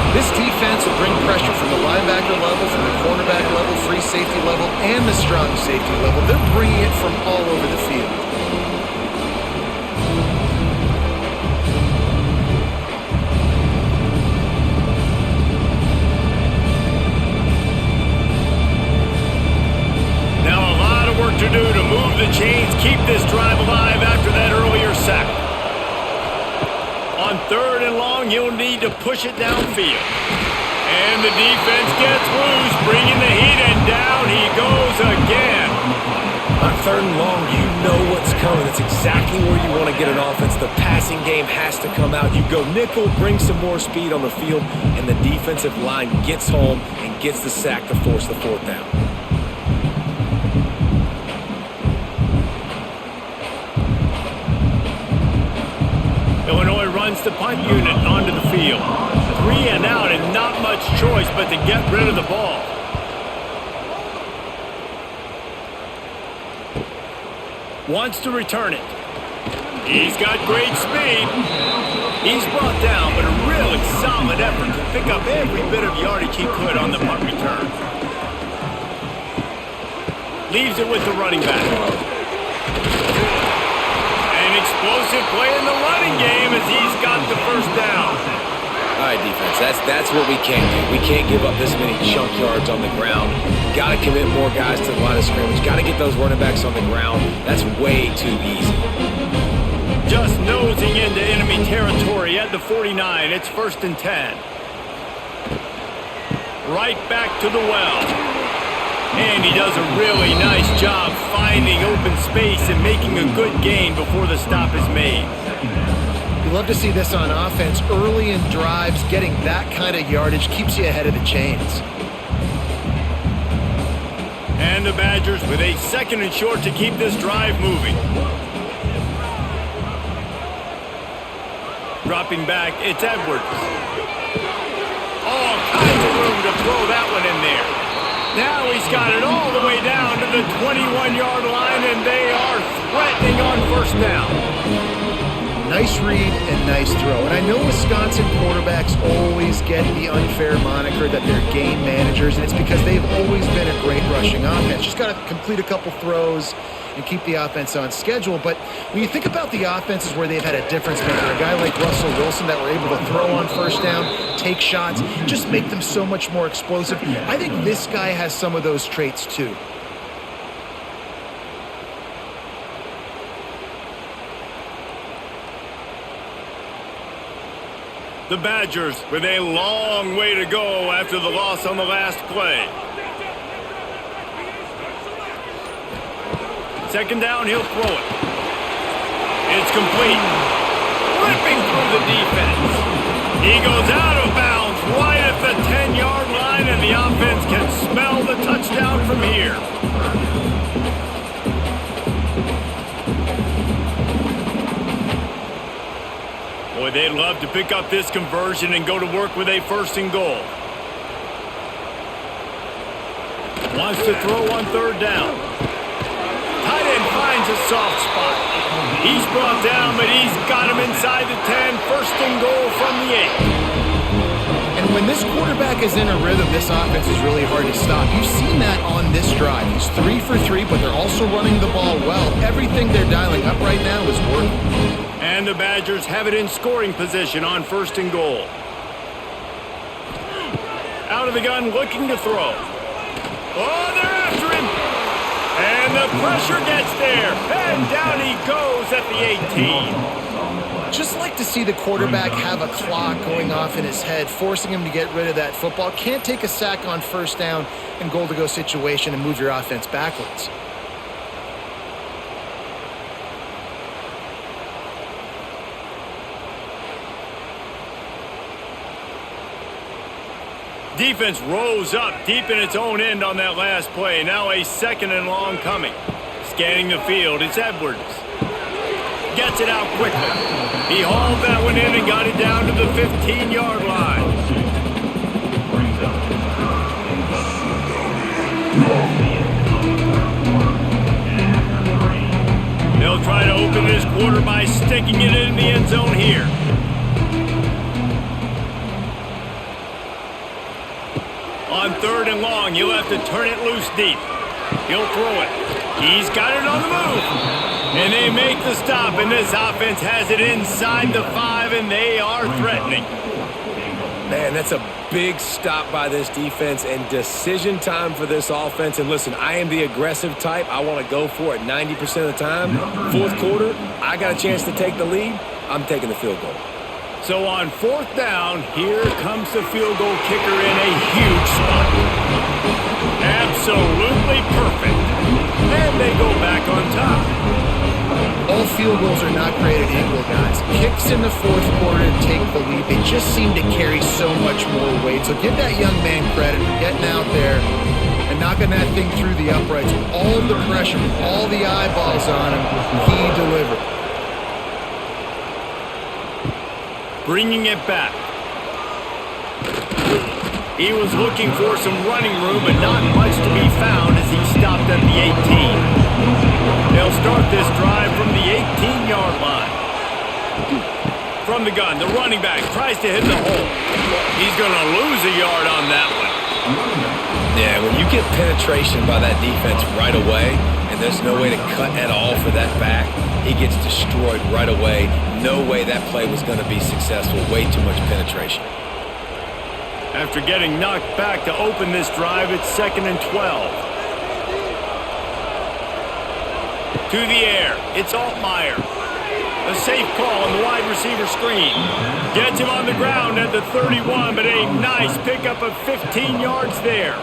This defense will bring pressure from the linebacker level, from the cornerback level, free safety level, and the strong safety level. They're bringing it from all over the field. Now a lot of work to do to move the chains, keep this drive alive after that earlier sack. On 3rd and long, you'll need to push it downfield. And the defense gets loose, bringing the heat, and down he goes again. On 3rd and long, you know what's coming. It's exactly where you want to get an offense. The passing game has to come out. You go nickel, bring some more speed on the field, and the defensive line gets home and gets the sack to force the 4th down. Illinois runs the punt unit onto the field. 3 and out, and not much choice but to get rid of the ball. Wants to return it. He's got great speed. He's brought down, but a really solid effort to pick up every bit of yardage he could on the punt return. Leaves it with the running back. Explosive play in the running game as he's got the first down. All right, defense, that's what we can't do. We can't give up this many chunk yards on the ground. Got to commit more guys to the line of scrimmage. Got to get those running backs on the ground. That's way too easy. Just nosing into enemy territory at the 49. It's 1st and 10. Right back to the well. And he does a really nice job finding open space and making a good gain before the stop is made. You love to see this on offense. Early in drives, getting that kind of yardage keeps you ahead of the chains. And the Badgers with a 2nd and short to keep this drive moving. Dropping back, it's Edwards. All kinds of room to throw that one in there. Now he's got it all the way down to the 21-yard line, and they are threatening on 1st down. Nice read and nice throw. And I know Wisconsin quarterbacks always get the unfair moniker that they're game managers, and it's because they've always been a great rushing offense. Just got to complete a couple throws and keep the offense on schedule. But when you think about the offenses where they've had a difference maker, a guy like Russell Wilson that were able to throw on first down, take shots, just make them so much more explosive. I think this guy has some of those traits too. The Badgers with a long way to go after the loss on the last play. Second down, he'll throw it. It's complete. Ripping through the defense. He goes out of bounds right at the 10-yard line, and the offense can smell the touchdown from here. Boy, they'd love to pick up this conversion and go to work with a 1st and goal. Wants to throw on 3rd down. Tight end finds a soft spot. He's brought down, but he's got him inside the 10. 1st and goal from the 8. And when this quarterback is in a rhythm, this offense is really hard to stop. You've seen that on this drive. He's 3 for 3, but they're also running the ball well. Everything they're dialing up right now is working. And the Badgers have it in scoring position on 1st and goal. Out of the gun, looking to throw. Oh, they're after him. And the pressure gets there. And down he goes at the 18. Just like to see the quarterback have a clock going off in his head, forcing him to get rid of that football. Can't take a sack on 1st down and goal-to-go situation and move your offense backwards. Defense rose up deep in its own end on that last play. Now a 2nd and long coming. Scanning the field, it's Edwards. Gets it out quickly. He hauled that one in and got it down to the 15-yard line. They'll try to open this quarter by sticking it in the end zone here. On 3rd and long, he'll have to turn it loose deep. He'll throw it. He's got it on the move. And they make the stop, and this offense has it inside the 5, and they are threatening. Man, that's a big stop by this defense and decision time for this offense. And listen, I am the aggressive type. I want to go for it 90% of the time. 4th quarter, I got a chance to take the lead. I'm taking the field goal. So on 4th down, here comes the field goal kicker in a huge spot. Absolutely perfect. And they go back on top. All field goals are not created equal, guys. Kicks in the 4th quarter to take the lead. They just seem to carry so much more weight. So give that young man credit for getting out there and knocking that thing through the uprights with all the pressure, with all the eyeballs on him. He delivered. Bringing it back. He was looking for some running room, but not much to be found as he stopped at the 18. They'll start this drive from the 18-yard line. From the gun, the running back tries to hit the hole. He's going to lose a yard on that one. Yeah, when you get penetration by that defense right away, and there's no way to cut at all for that back, he gets destroyed right away. No way that play was going to be successful. Way too much penetration. After getting knocked back to open this drive, it's 2nd and 12. To the air, it's Altmaier. A safe call on the wide receiver screen. Gets him on the ground at the 31, but a nice pickup of 15 yards there.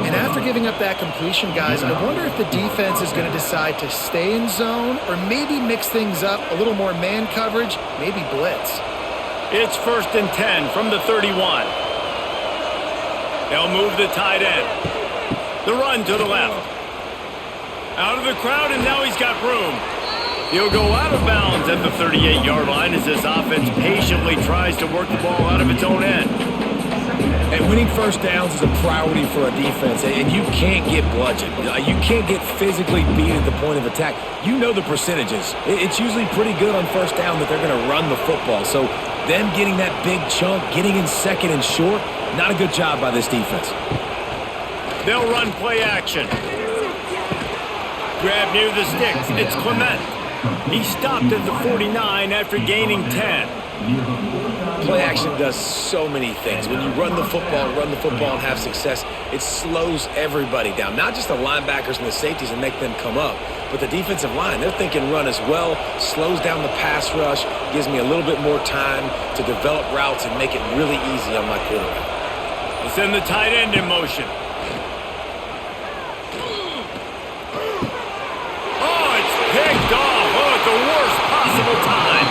And after giving up that completion, guys, I wonder if the defense is going to decide to stay in zone or maybe mix things up, a little more man coverage, maybe blitz. It's 1st and 10 from the 31. They'll move the tight end. The run to the left. Out of the crowd, and now he's got room. He'll go out of bounds at the 38-yard line as this offense patiently tries to work the ball out of its own end. And winning first downs is a priority for a defense, and you can't get bludgeoned. You can't get physically beat at the point of attack. You know the percentages. It's usually pretty good on first down that they're going to run the football. So them getting that big chunk, getting in second and short, not a good job by this defense. They'll run play action. Grab near the sticks. It's Clement. He stopped at the 49 after gaining 10. Play action does so many things. When you run the football and have success, it slows everybody down. Not just the linebackers and the safeties and make them come up, but the defensive line. They're thinking run as well, slows down the pass rush, gives me a little bit more time to develop routes and make it really easy on my quarterback. We'll send the tight end in motion. Oh, it's picked off. Oh, at the worst possible time.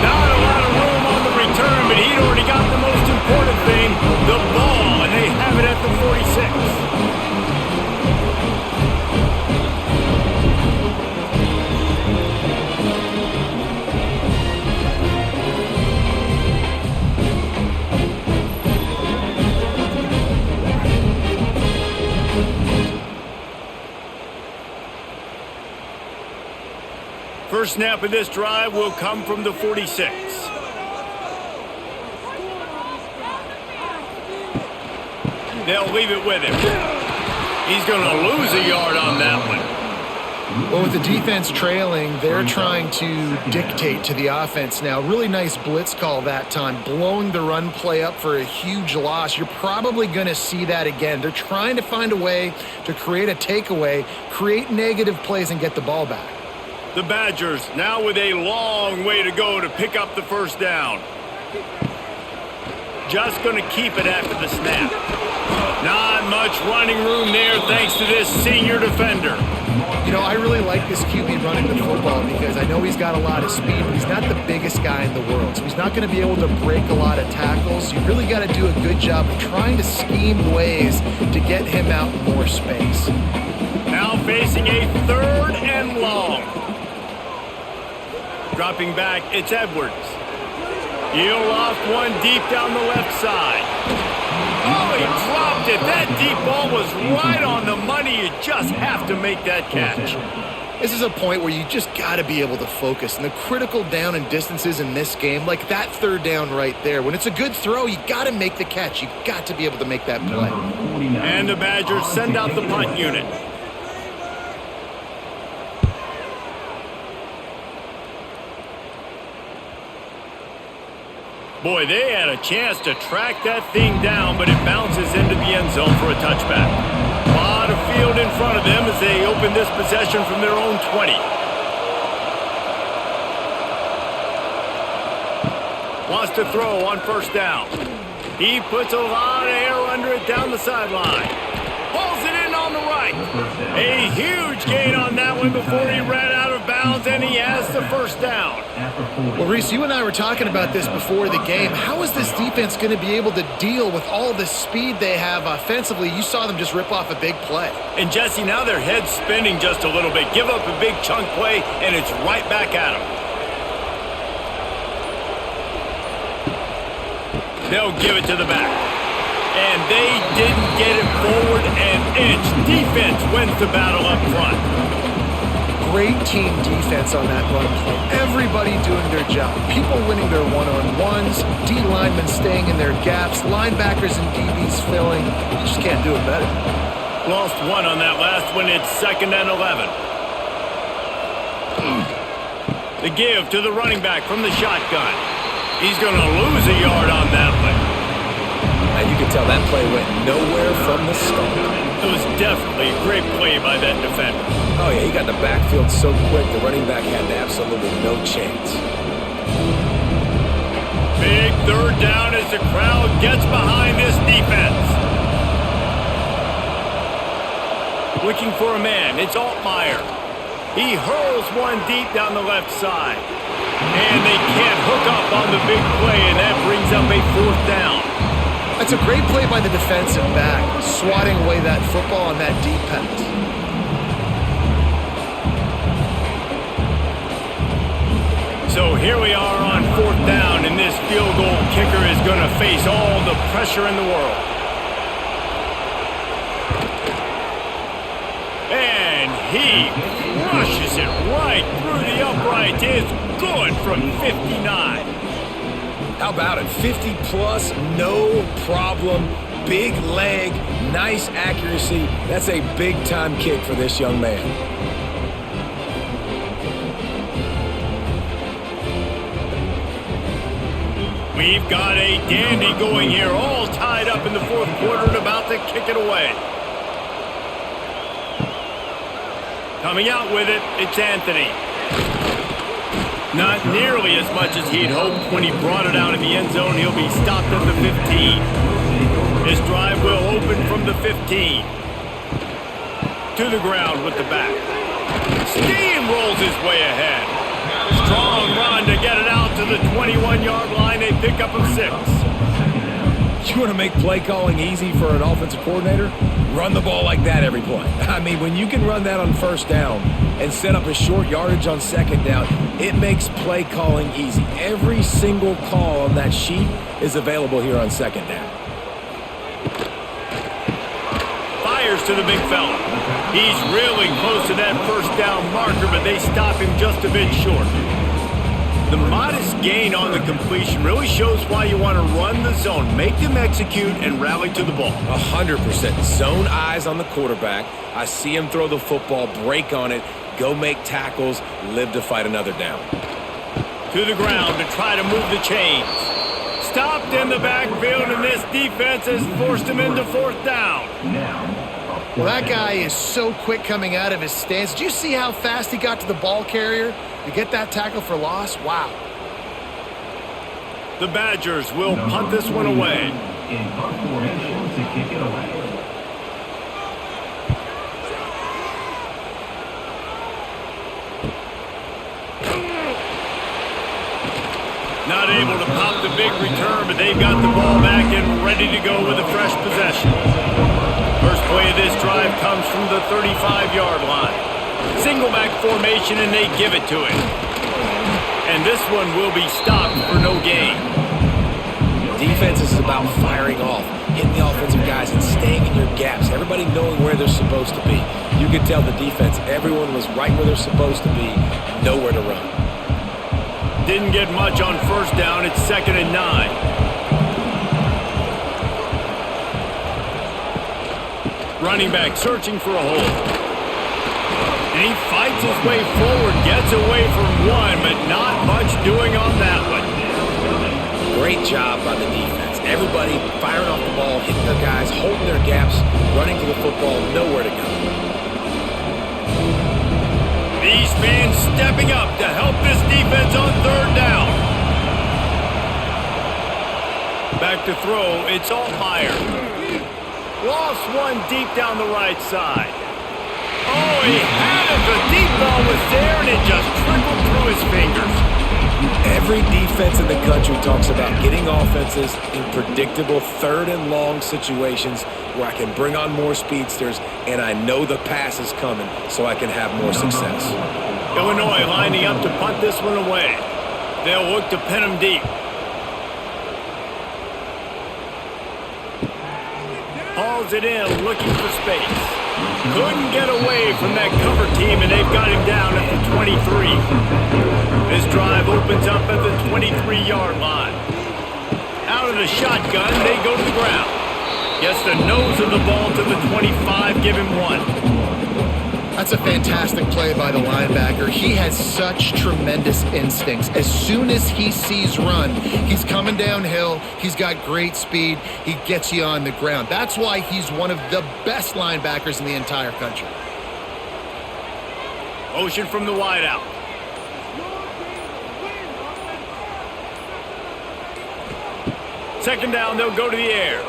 Not a lot of room on the return, but he'd already got the most important thing, the ball, and they have it at the 46. First snap of this drive will come from the 46. They'll leave it with him. He's going to lose a yard on that one. Well, with the defense trailing, they're trying to dictate to the offense now. Really nice blitz call that time, blowing the run play up for a huge loss. You're probably going to see that again. They're trying to find a way to create a takeaway, create negative plays, and get the ball back. The Badgers now with a long way to go to pick up the first down. Just going to keep it after the snap. Not much running room there thanks to this senior defender. You know, I really like this QB running the football because I know he's got a lot of speed, but he's not the biggest guy in the world. So he's not going to be able to break a lot of tackles. You really got to do a good job of trying to scheme ways to get him out in more space. Now facing a 3rd and long. Dropping back, it's Edwards. He'll loft one deep down the left side. Oh, he dropped it. That deep ball was right on the money. You just have to make that catch. This is a point where you just got to be able to focus. And the critical down and distances in this game, like that 3rd down right there, when it's a good throw, you got to make the catch. You got to be able to make that play. And the Badgers send out the punt unit. Boy, they had a chance to track that thing down, but it bounces into the end zone for a touchback. A lot of field in front of them as they open this possession from their own 20. Wants to throw on first down. He puts a lot of air under it down the sideline. Pulls it in on the right. A huge gain on that one before he ran out of bounds, and he has the first down. Well, Reese, you and I were talking about this before the game. How is this defense going to be able to deal with all the speed they have offensively? You saw them just rip off a big play. And, Jesse, now their head's spinning just a little bit. Give up a big chunk play, and it's right back at them. They'll give it to the back. And they didn't get it forward an inch. Defense wins the battle up front. Great team defense on that run play. Everybody doing their job. People winning their one-on-ones, D linemen staying in their gaps, linebackers and DBs filling. You just can't do it better. Lost one on that last one. It's 2nd and 11. The give to the running back from the shotgun. He's going to lose a yard on that one. And you can tell that play went nowhere from the start. It was definitely a great play by that defender. Oh, yeah, he got the backfield so quick, the running back had absolutely no chance. Big 3rd down as the crowd gets behind this defense. Looking for a man, it's Altmaier. He hurls one deep down the left side. And they can't hook up on the big play, and that brings up a 4th down. That's a great play by the defensive back, swatting away that football on that deep pass. So here we are on 4th down, and this field goal kicker is going to face all the pressure in the world. And he crushes it right through the upright. It's good from 59. How about it? 50 plus, no problem. Big leg, nice accuracy. That's a big-time kick for this young man. We've got a dandy going here, all tied up in the fourth quarter and about to kick it away. Coming out with it, it's Anthony. Not nearly as much as he'd hoped when he brought it out in the end zone. He'll be stopped at the 15. His drive will open from the 15. To the ground with the back. Steamrolls his way ahead. Strong run to get it out to the 21-yard line. They pick up a 6. You want to make play calling easy for an offensive coordinator? Run the ball like that every play. I mean, when you can run that on first down and set up a short yardage on second down, it makes play calling easy. Every single call on that sheet is available here on second down. Fires to the big fella. He's really close to that first down marker, but they stop him just a bit short. The modest gain on the completion really shows why you want to run the zone. Make them execute and rally to the ball. 100%. Zone eyes on the quarterback. I see him throw the football, break on it, go make tackles, live to fight another down. To the ground to try to move the chains. Stopped in the backfield, and this defense has forced him into fourth down. Well, that guy is so quick coming out of his stance. Did you see how fast he got to the ball carrier to get that tackle for loss? Wow. The Badgers will punt this one away. In punt formation to kick it away. Not able to pop the big return, but they've got the ball back and ready to go with a fresh possession. First play of this drive comes from the 35-yard line. Single back formation, and they give it to him. And this one will be stopped for no gain. Defense is about firing off, hitting the offensive guys and staying in your gaps. Everybody knowing where they're supposed to be. You can tell the defense, everyone was right where they're supposed to be, nowhere to run. Didn't get much on first down. It's 2nd and 9. Running back searching for a hole. And he fights his way forward, gets away from one, but not much doing on that one. Great job by the defense. Everybody firing off the ball, hitting their guys, holding their gaps, running to the football, nowhere to go. These fans stepping up to help this defense on third down. Back to throw, it's Altmaier. Lost one deep down the right side. Oh, he had it. The deep ball was there, and it just trickled through his fingers. Every defense in the country talks about getting offenses in predictable third and long situations where I can bring on more speedsters, and I know the pass is coming, so I can have more success. Illinois lining up to punt this one away. They'll look to pin him deep. Hauls it in, looking for space. Couldn't get away from that cover team, and they've got him down at the 23. This drive opens up at the 23-yard line. Out of the shotgun, they go to the ground. Gets the nose of the ball to the 25, give him 1. That's a fantastic play by the linebacker. He has such tremendous instincts. As soon as he sees run, he's coming downhill. He's got great speed. He gets you on the ground. That's why he's one of the best linebackers in the entire country. Motion from the wideout. Second down, they'll go to the air.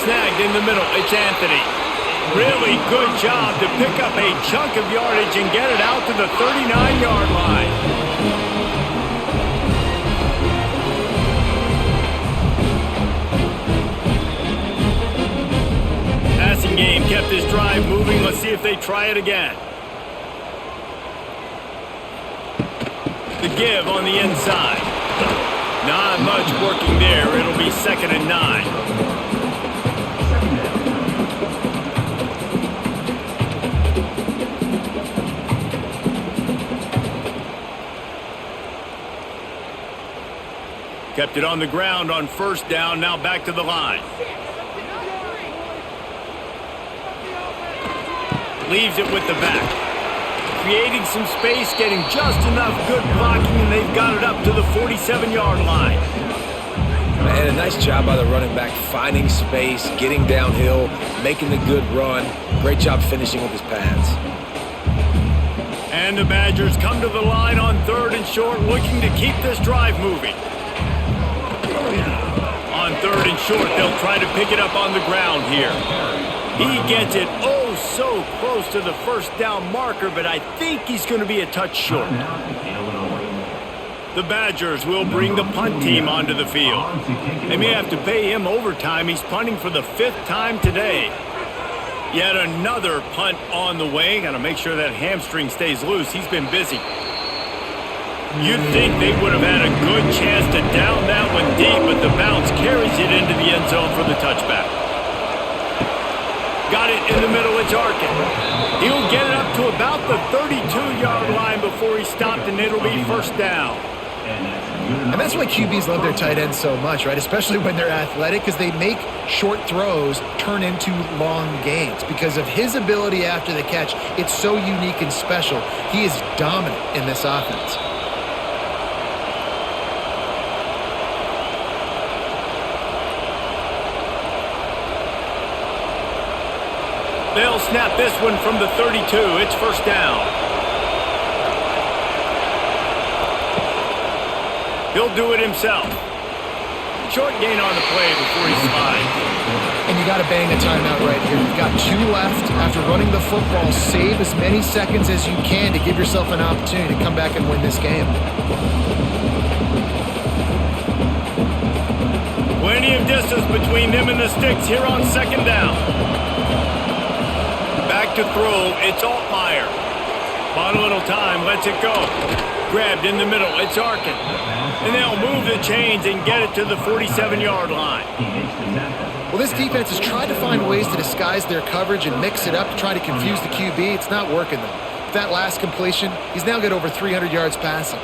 Snagged in the middle, it's Anthony. Really good job to pick up a chunk of yardage and get it out to the 39-yard line. Passing game kept this drive moving. Let's see if they try it again. The give on the inside. Not Not much working there. It'll be 2nd and 9. Kept it on the ground on 1st down. Now back to the line. Leaves it with the back. Creating some space, getting just enough good blocking, and they've got it up to the 47-yard line. Man, a nice job by the running back, finding space, getting downhill, making the good run. Great job finishing with his pads. And the Badgers come to the line on 3rd and short, looking to keep this drive moving. On 3rd and short, they'll try to pick it up on the ground here. He gets it so close to the 1st down marker, but I think he's going to be a touch short. The Badgers will bring the punt team onto the field. They may have to pay him overtime. He's punting for the 5th time today. Yet another punt on the way. Got to make sure that hamstring stays loose. He's been busy. You'd think they would have had a good chance to down that one deep, but the bounce carries it into the end zone for the touchback. Got it in the middle, it's Arkin. He'll get it up to about the 32-yard line before he stopped, and it'll be 1st down. And that's why QBs love their tight ends so much, right? Especially when they're athletic, because they make short throws turn into long gains. Because of his ability after the catch, it's so unique and special. He is dominant in this offense. They'll snap this one from the 32. It's 1st down. He'll do it himself. Short gain on the play before he slides. And you got to bang a timeout right here. You've got 2 left. After running the football, save as many seconds as you can to give yourself an opportunity to come back and win this game. Plenty of distance between them and the sticks here on 2nd down. Back to throw, it's Altmaier. Bought a little time, lets it go. Grabbed in the middle, it's Arkin. And they'll move the chains and get it to the 47-yard line. Well, this defense has tried to find ways to disguise their coverage and mix it up to try to confuse the QB. It's not working, though. With that last completion, he's now got over 300 yards passing.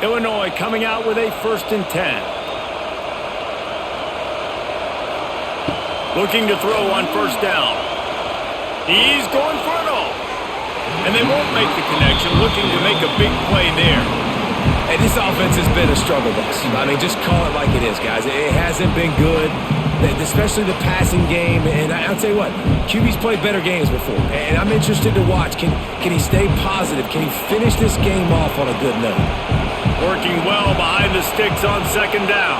Illinois coming out with a 1st and 10. Looking to throw on 1st down. He's going for it all. And they won't make the connection, looking to make a big play there. And this offense has been a struggle bus. I mean, just call it like it is, guys. It hasn't been good, especially the passing game. And I'll tell you what, QB's played better games before. And I'm interested to watch. Can he stay positive? Can he finish this game off on a good note? Working well behind the sticks on 2nd down.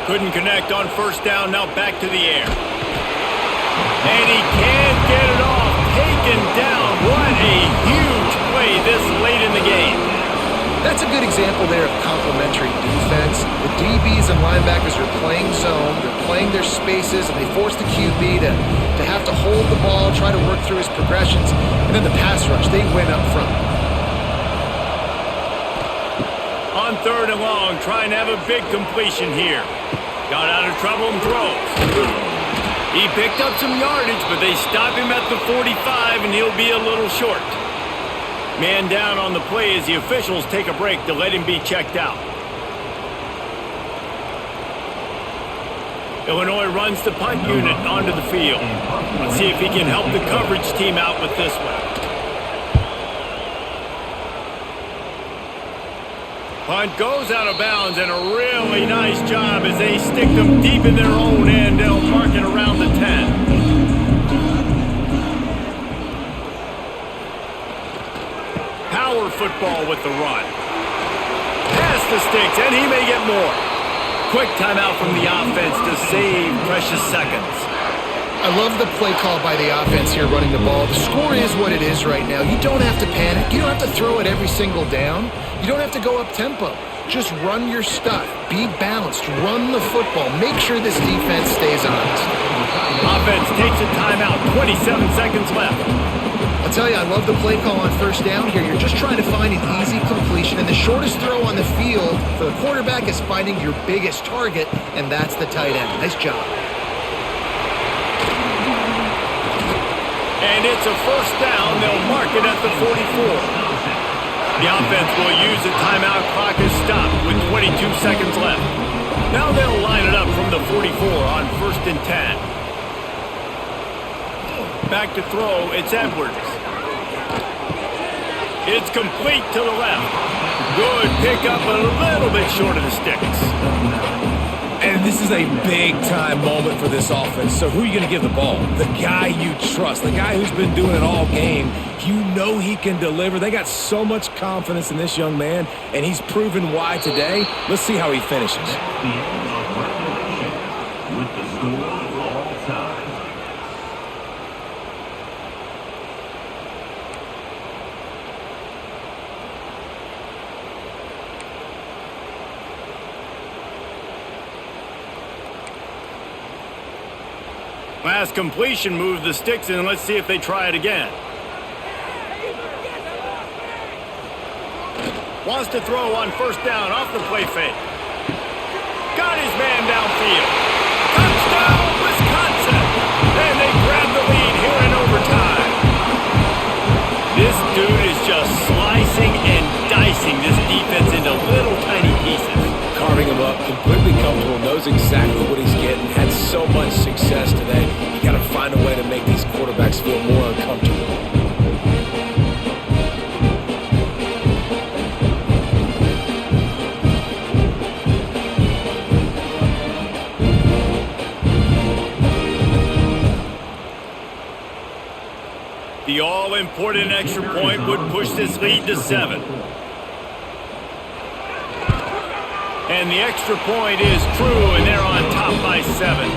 Couldn't connect on 1st down, now back to the air. And he can't get it off. Taken down. What a huge play this late in the game. That's a good example there of complementary defense. The DBs and linebackers are playing zone. They're playing their spaces, and they force the QB to have to hold the ball, try to work through his progressions. And then the pass rush, they win up front. On 3rd and long, trying to have a big completion here. Got out of trouble and throws. He picked up some yardage, but they stop him at the 45, and he'll be a little short. Man down on the play as the officials take a break to let him be checked out. Illinois runs the punt unit onto the field. Let's see if he can help the coverage team out with this one. Punt goes out of bounds, and a really nice job as they stick them deep in their own end. They'll mark it around the 10. Power football with the run. Past the sticks, and he may get more. Quick timeout from the offense to save precious seconds. I love the play call by the offense here running the ball. The score is what it is right now. You don't have to panic. You don't have to throw it every single down. You don't have to go up tempo. Just run your stuff. Be balanced. Run the football. Make sure this defense stays honest. Offense takes a timeout. 27 seconds left. I'll tell you, I love the play call on first down here. You're just trying to find an easy completion, and the shortest throw on the field for the quarterback is finding your biggest target, and that's the tight end. Nice job. And it's a first down. They'll mark it at the 44. The offense will use the timeout. Clock is stopped with 22 seconds left. Now they'll line it up from the 44 on 1st and 10. Back to throw, it's Edwards. It's complete to the left. Good pickup, a little bit short of the sticks. And this is a big-time moment for this offense. So who are you going to give the ball? The guy you trust, the guy who's been doing it all game. You know he can deliver. They got so much confidence in this young man, and he's proven why today. Let's see how he finishes. That's the end of regulation with the score all time. Last completion moved the sticks in. Let's see if they try it again. Wants to throw on first down off the play fake. Got his man downfield. Touchdown, Wisconsin! And they grab the lead here in overtime. This dude is just slicing and dicing this defense into little tiny pieces. Carving him up, completely comfortable, knows exactly what he's getting, had so much success today. You got to find a way to make these quarterbacks feel more uncomfortable. The all-important extra point would push this lead to 7. And the extra point is true, and they're on top by 7.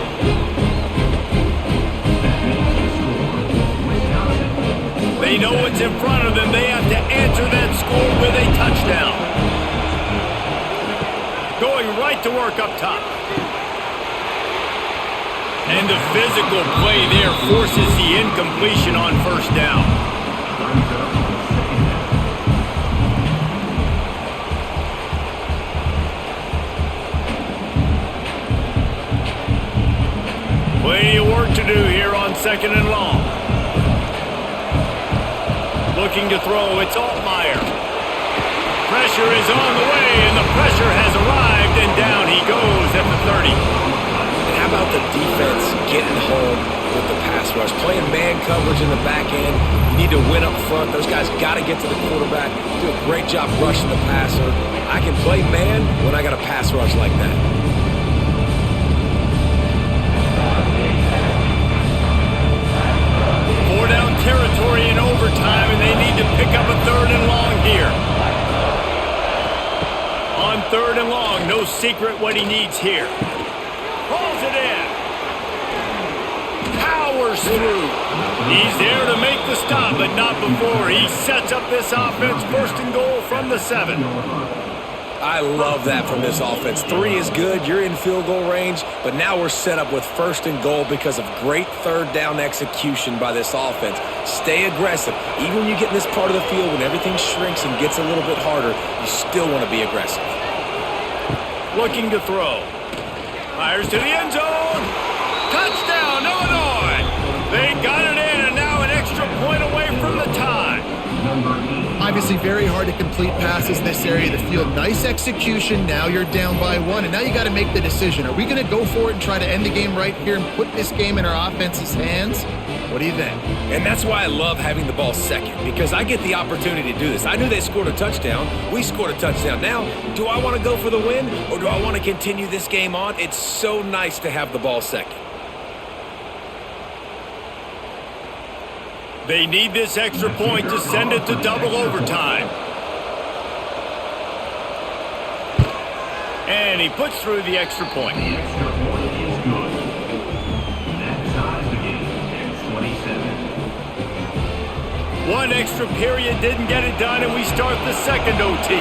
They know what's in front of them. They have to answer that score with a touchdown. Going right to work up top. And the physical play there forces the incompletion on first down. Plenty of work to do here on 2nd and long. Looking to throw, it's Altmaier. Pressure is on the way, and the pressure has arrived, and down he goes at the 30. And how about the defense getting home with the pass rush? Playing man coverage in the back end. You need to win up front. Those guys got to get to the quarterback. Do a great job rushing the passer. I can play man when I got a pass rush like that. Down territory in overtime, and they need to pick up a 3rd and long here. On 3rd and long, no secret what he needs here. Pulls it in. Powers through. He's there to make the stop, but not before. He sets up this offense 1st and goal from the 7. I love that from this offense. 3 is good. You're in field goal range, but now we're set up with 1st and goal because of great 3rd down execution by this offense. Stay aggressive. Even when you get in this part of the field, when everything shrinks and gets a little bit harder, you still want to be aggressive. Looking to throw. Fires to the end zone. Touchdown, Illinois! They got it in, and now an extra point away from the tie. Obviously very hard to complete passes in this area of the field. Nice execution. Now you're down by 1, and now you got to make the decision. Are we going to go for it and try to end the game right here and put this game in our offense's hands? What do you think? And that's why I love having the ball second, because I get the opportunity to do this. I knew they scored a touchdown. We scored a touchdown. Now, do I want to go for the win, or do I want to continue this game on? It's so nice to have the ball second. They need this extra point to send it to double overtime. And he puts through the extra point. The extra point is good. That ties the game at 27. One extra period didn't get it done, and we start the 2nd OT.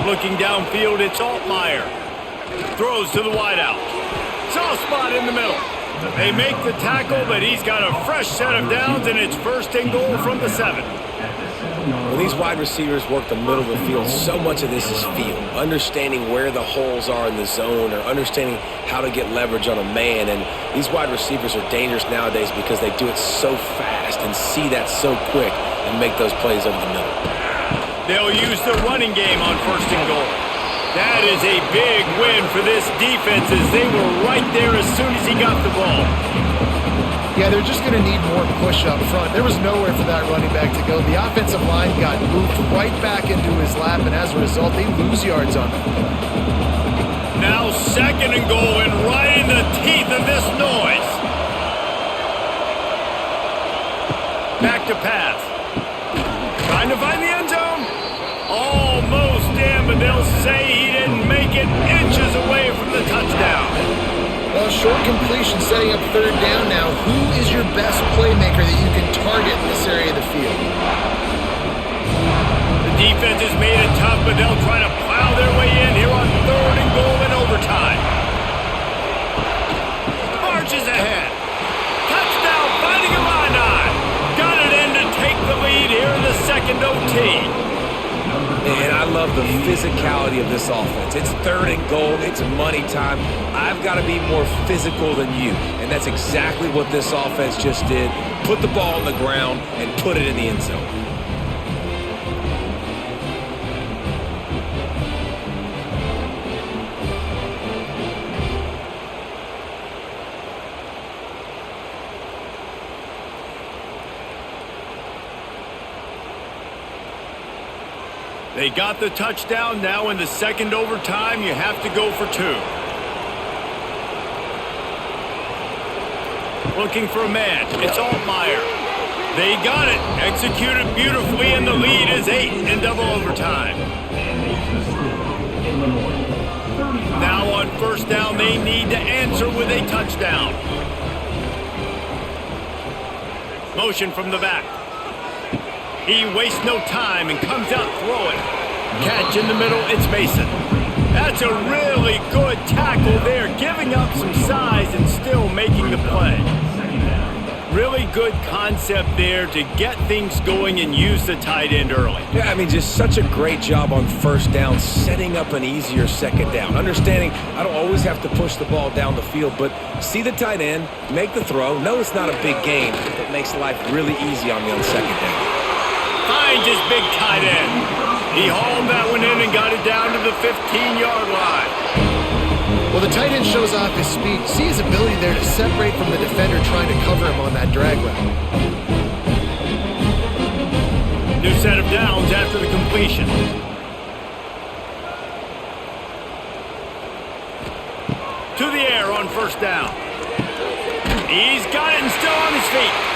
Looking downfield, it's Altmaier. Throws to the wideout. Soft spot in the middle. They make the tackle, but he's got a fresh set of downs, and it's first and goal from the 7. When these wide receivers work the middle of the field, so much of this is feel. Understanding where the holes are in the zone or understanding how to get leverage on a man. And these wide receivers are dangerous nowadays because they do it so fast and see that so quick and make those plays over the middle. They'll use the running game on first and goal. That is a big win for this defense as they were right there as soon as he got the ball. Yeah, they're just going to need more push up front. There was nowhere for that running back to go. The offensive line got moved right back into his lap, and as a result, they lose yards on him. Now second and goal, and right in the teeth of this noise. Back to pass. Trying to find the end zone. Almost in, but they'll say he didn't make it, inches away from the touchdown. Well, short completion setting up third down now. Who is your best playmaker that you can target in this area of the field? The defense has made it tough, but they'll try to plow their way in here on third and goal in overtime. Marches ahead. Touchdown, Fighting Illini. Got it in to take the lead here in the second OT. And I love the physicality of this offense. It's third and goal. It's money time. I've got to be more physical than you. And that's exactly what this offense just did. Put the ball on the ground and put it in the end zone. They got the touchdown. Now in the second overtime, you have to go for 2. Looking for a man. It's Altmaier. They got it. Executed beautifully, and the lead is 8 in double overtime. Now on first down, they need to answer with a touchdown. Motion from the back. He wastes no time and comes out throwing. Catch in the middle, it's Mason. That's a really good tackle there, giving up some size and still making the play. Really good concept there to get things going and use the tight end early. Yeah, I mean, just such a great job on first down, setting up an easier second down. Understanding I don't always have to push the ball down the field, but see the tight end, make the throw. No, it's not a big gain, but makes life really easy on me on second down. Finds his big tight end. He hauled that one in and got it down to the 15-yard line. Well, the tight end shows off his speed. See his ability there to separate from the defender trying to cover him on that drag route. New set of downs after the completion. To the air on first down. He's got it and still on his feet.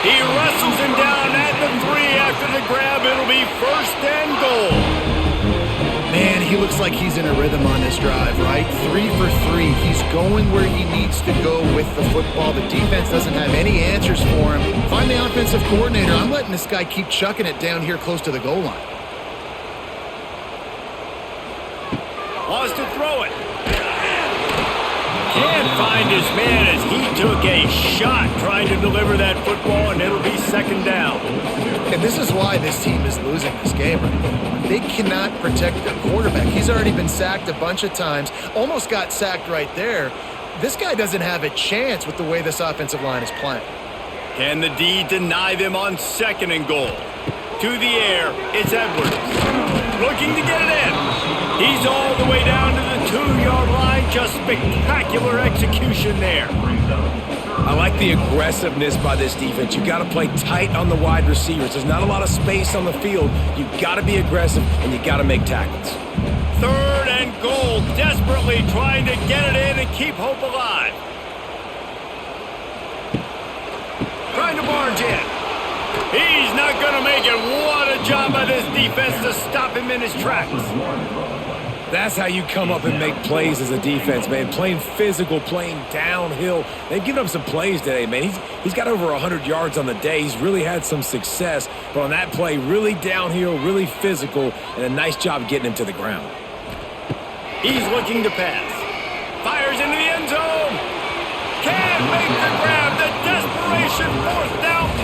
He wrestles him down at the 3 after the grab. It'll be first and goal. Man, he looks like he's in a rhythm on this drive, right? 3 for 3. He's going where he needs to go with the football. The defense doesn't have any answers for him. Find the offensive coordinator. I'm letting this guy keep chucking it down here close to the goal line. Wants to throw it. Can't find his man as he took a shot trying to deliver that football, and it'll be second down. And this is why this team is losing this game right now. They cannot protect their quarterback. He's already been sacked a bunch of times, almost got sacked right there. This guy doesn't have a chance with the way this offensive line is playing. Can the D deny them on second and goal? To the air, it's Edwards. Looking to get it in. He's all the way down to the 2-yard line. Just spectacular execution there. I like the aggressiveness by this defense. You got to play tight on the wide receivers. There's not a lot of space on the field. You got to be aggressive, and you got to make tackles. Third and goal, desperately trying to get it in and keep hope alive. Trying to barge in. He's not going to make it. What a job by this defense to stop him in his tracks. That's how you come up and make plays as a defense, man. Playing physical, playing downhill. They've given up some plays today, man. He's got over 100 yards on the day. He's really had some success. But on that play, really downhill, really physical, and a nice job getting him to the ground. He's looking to pass. Fires into the end zone. Can't make possession, 4th down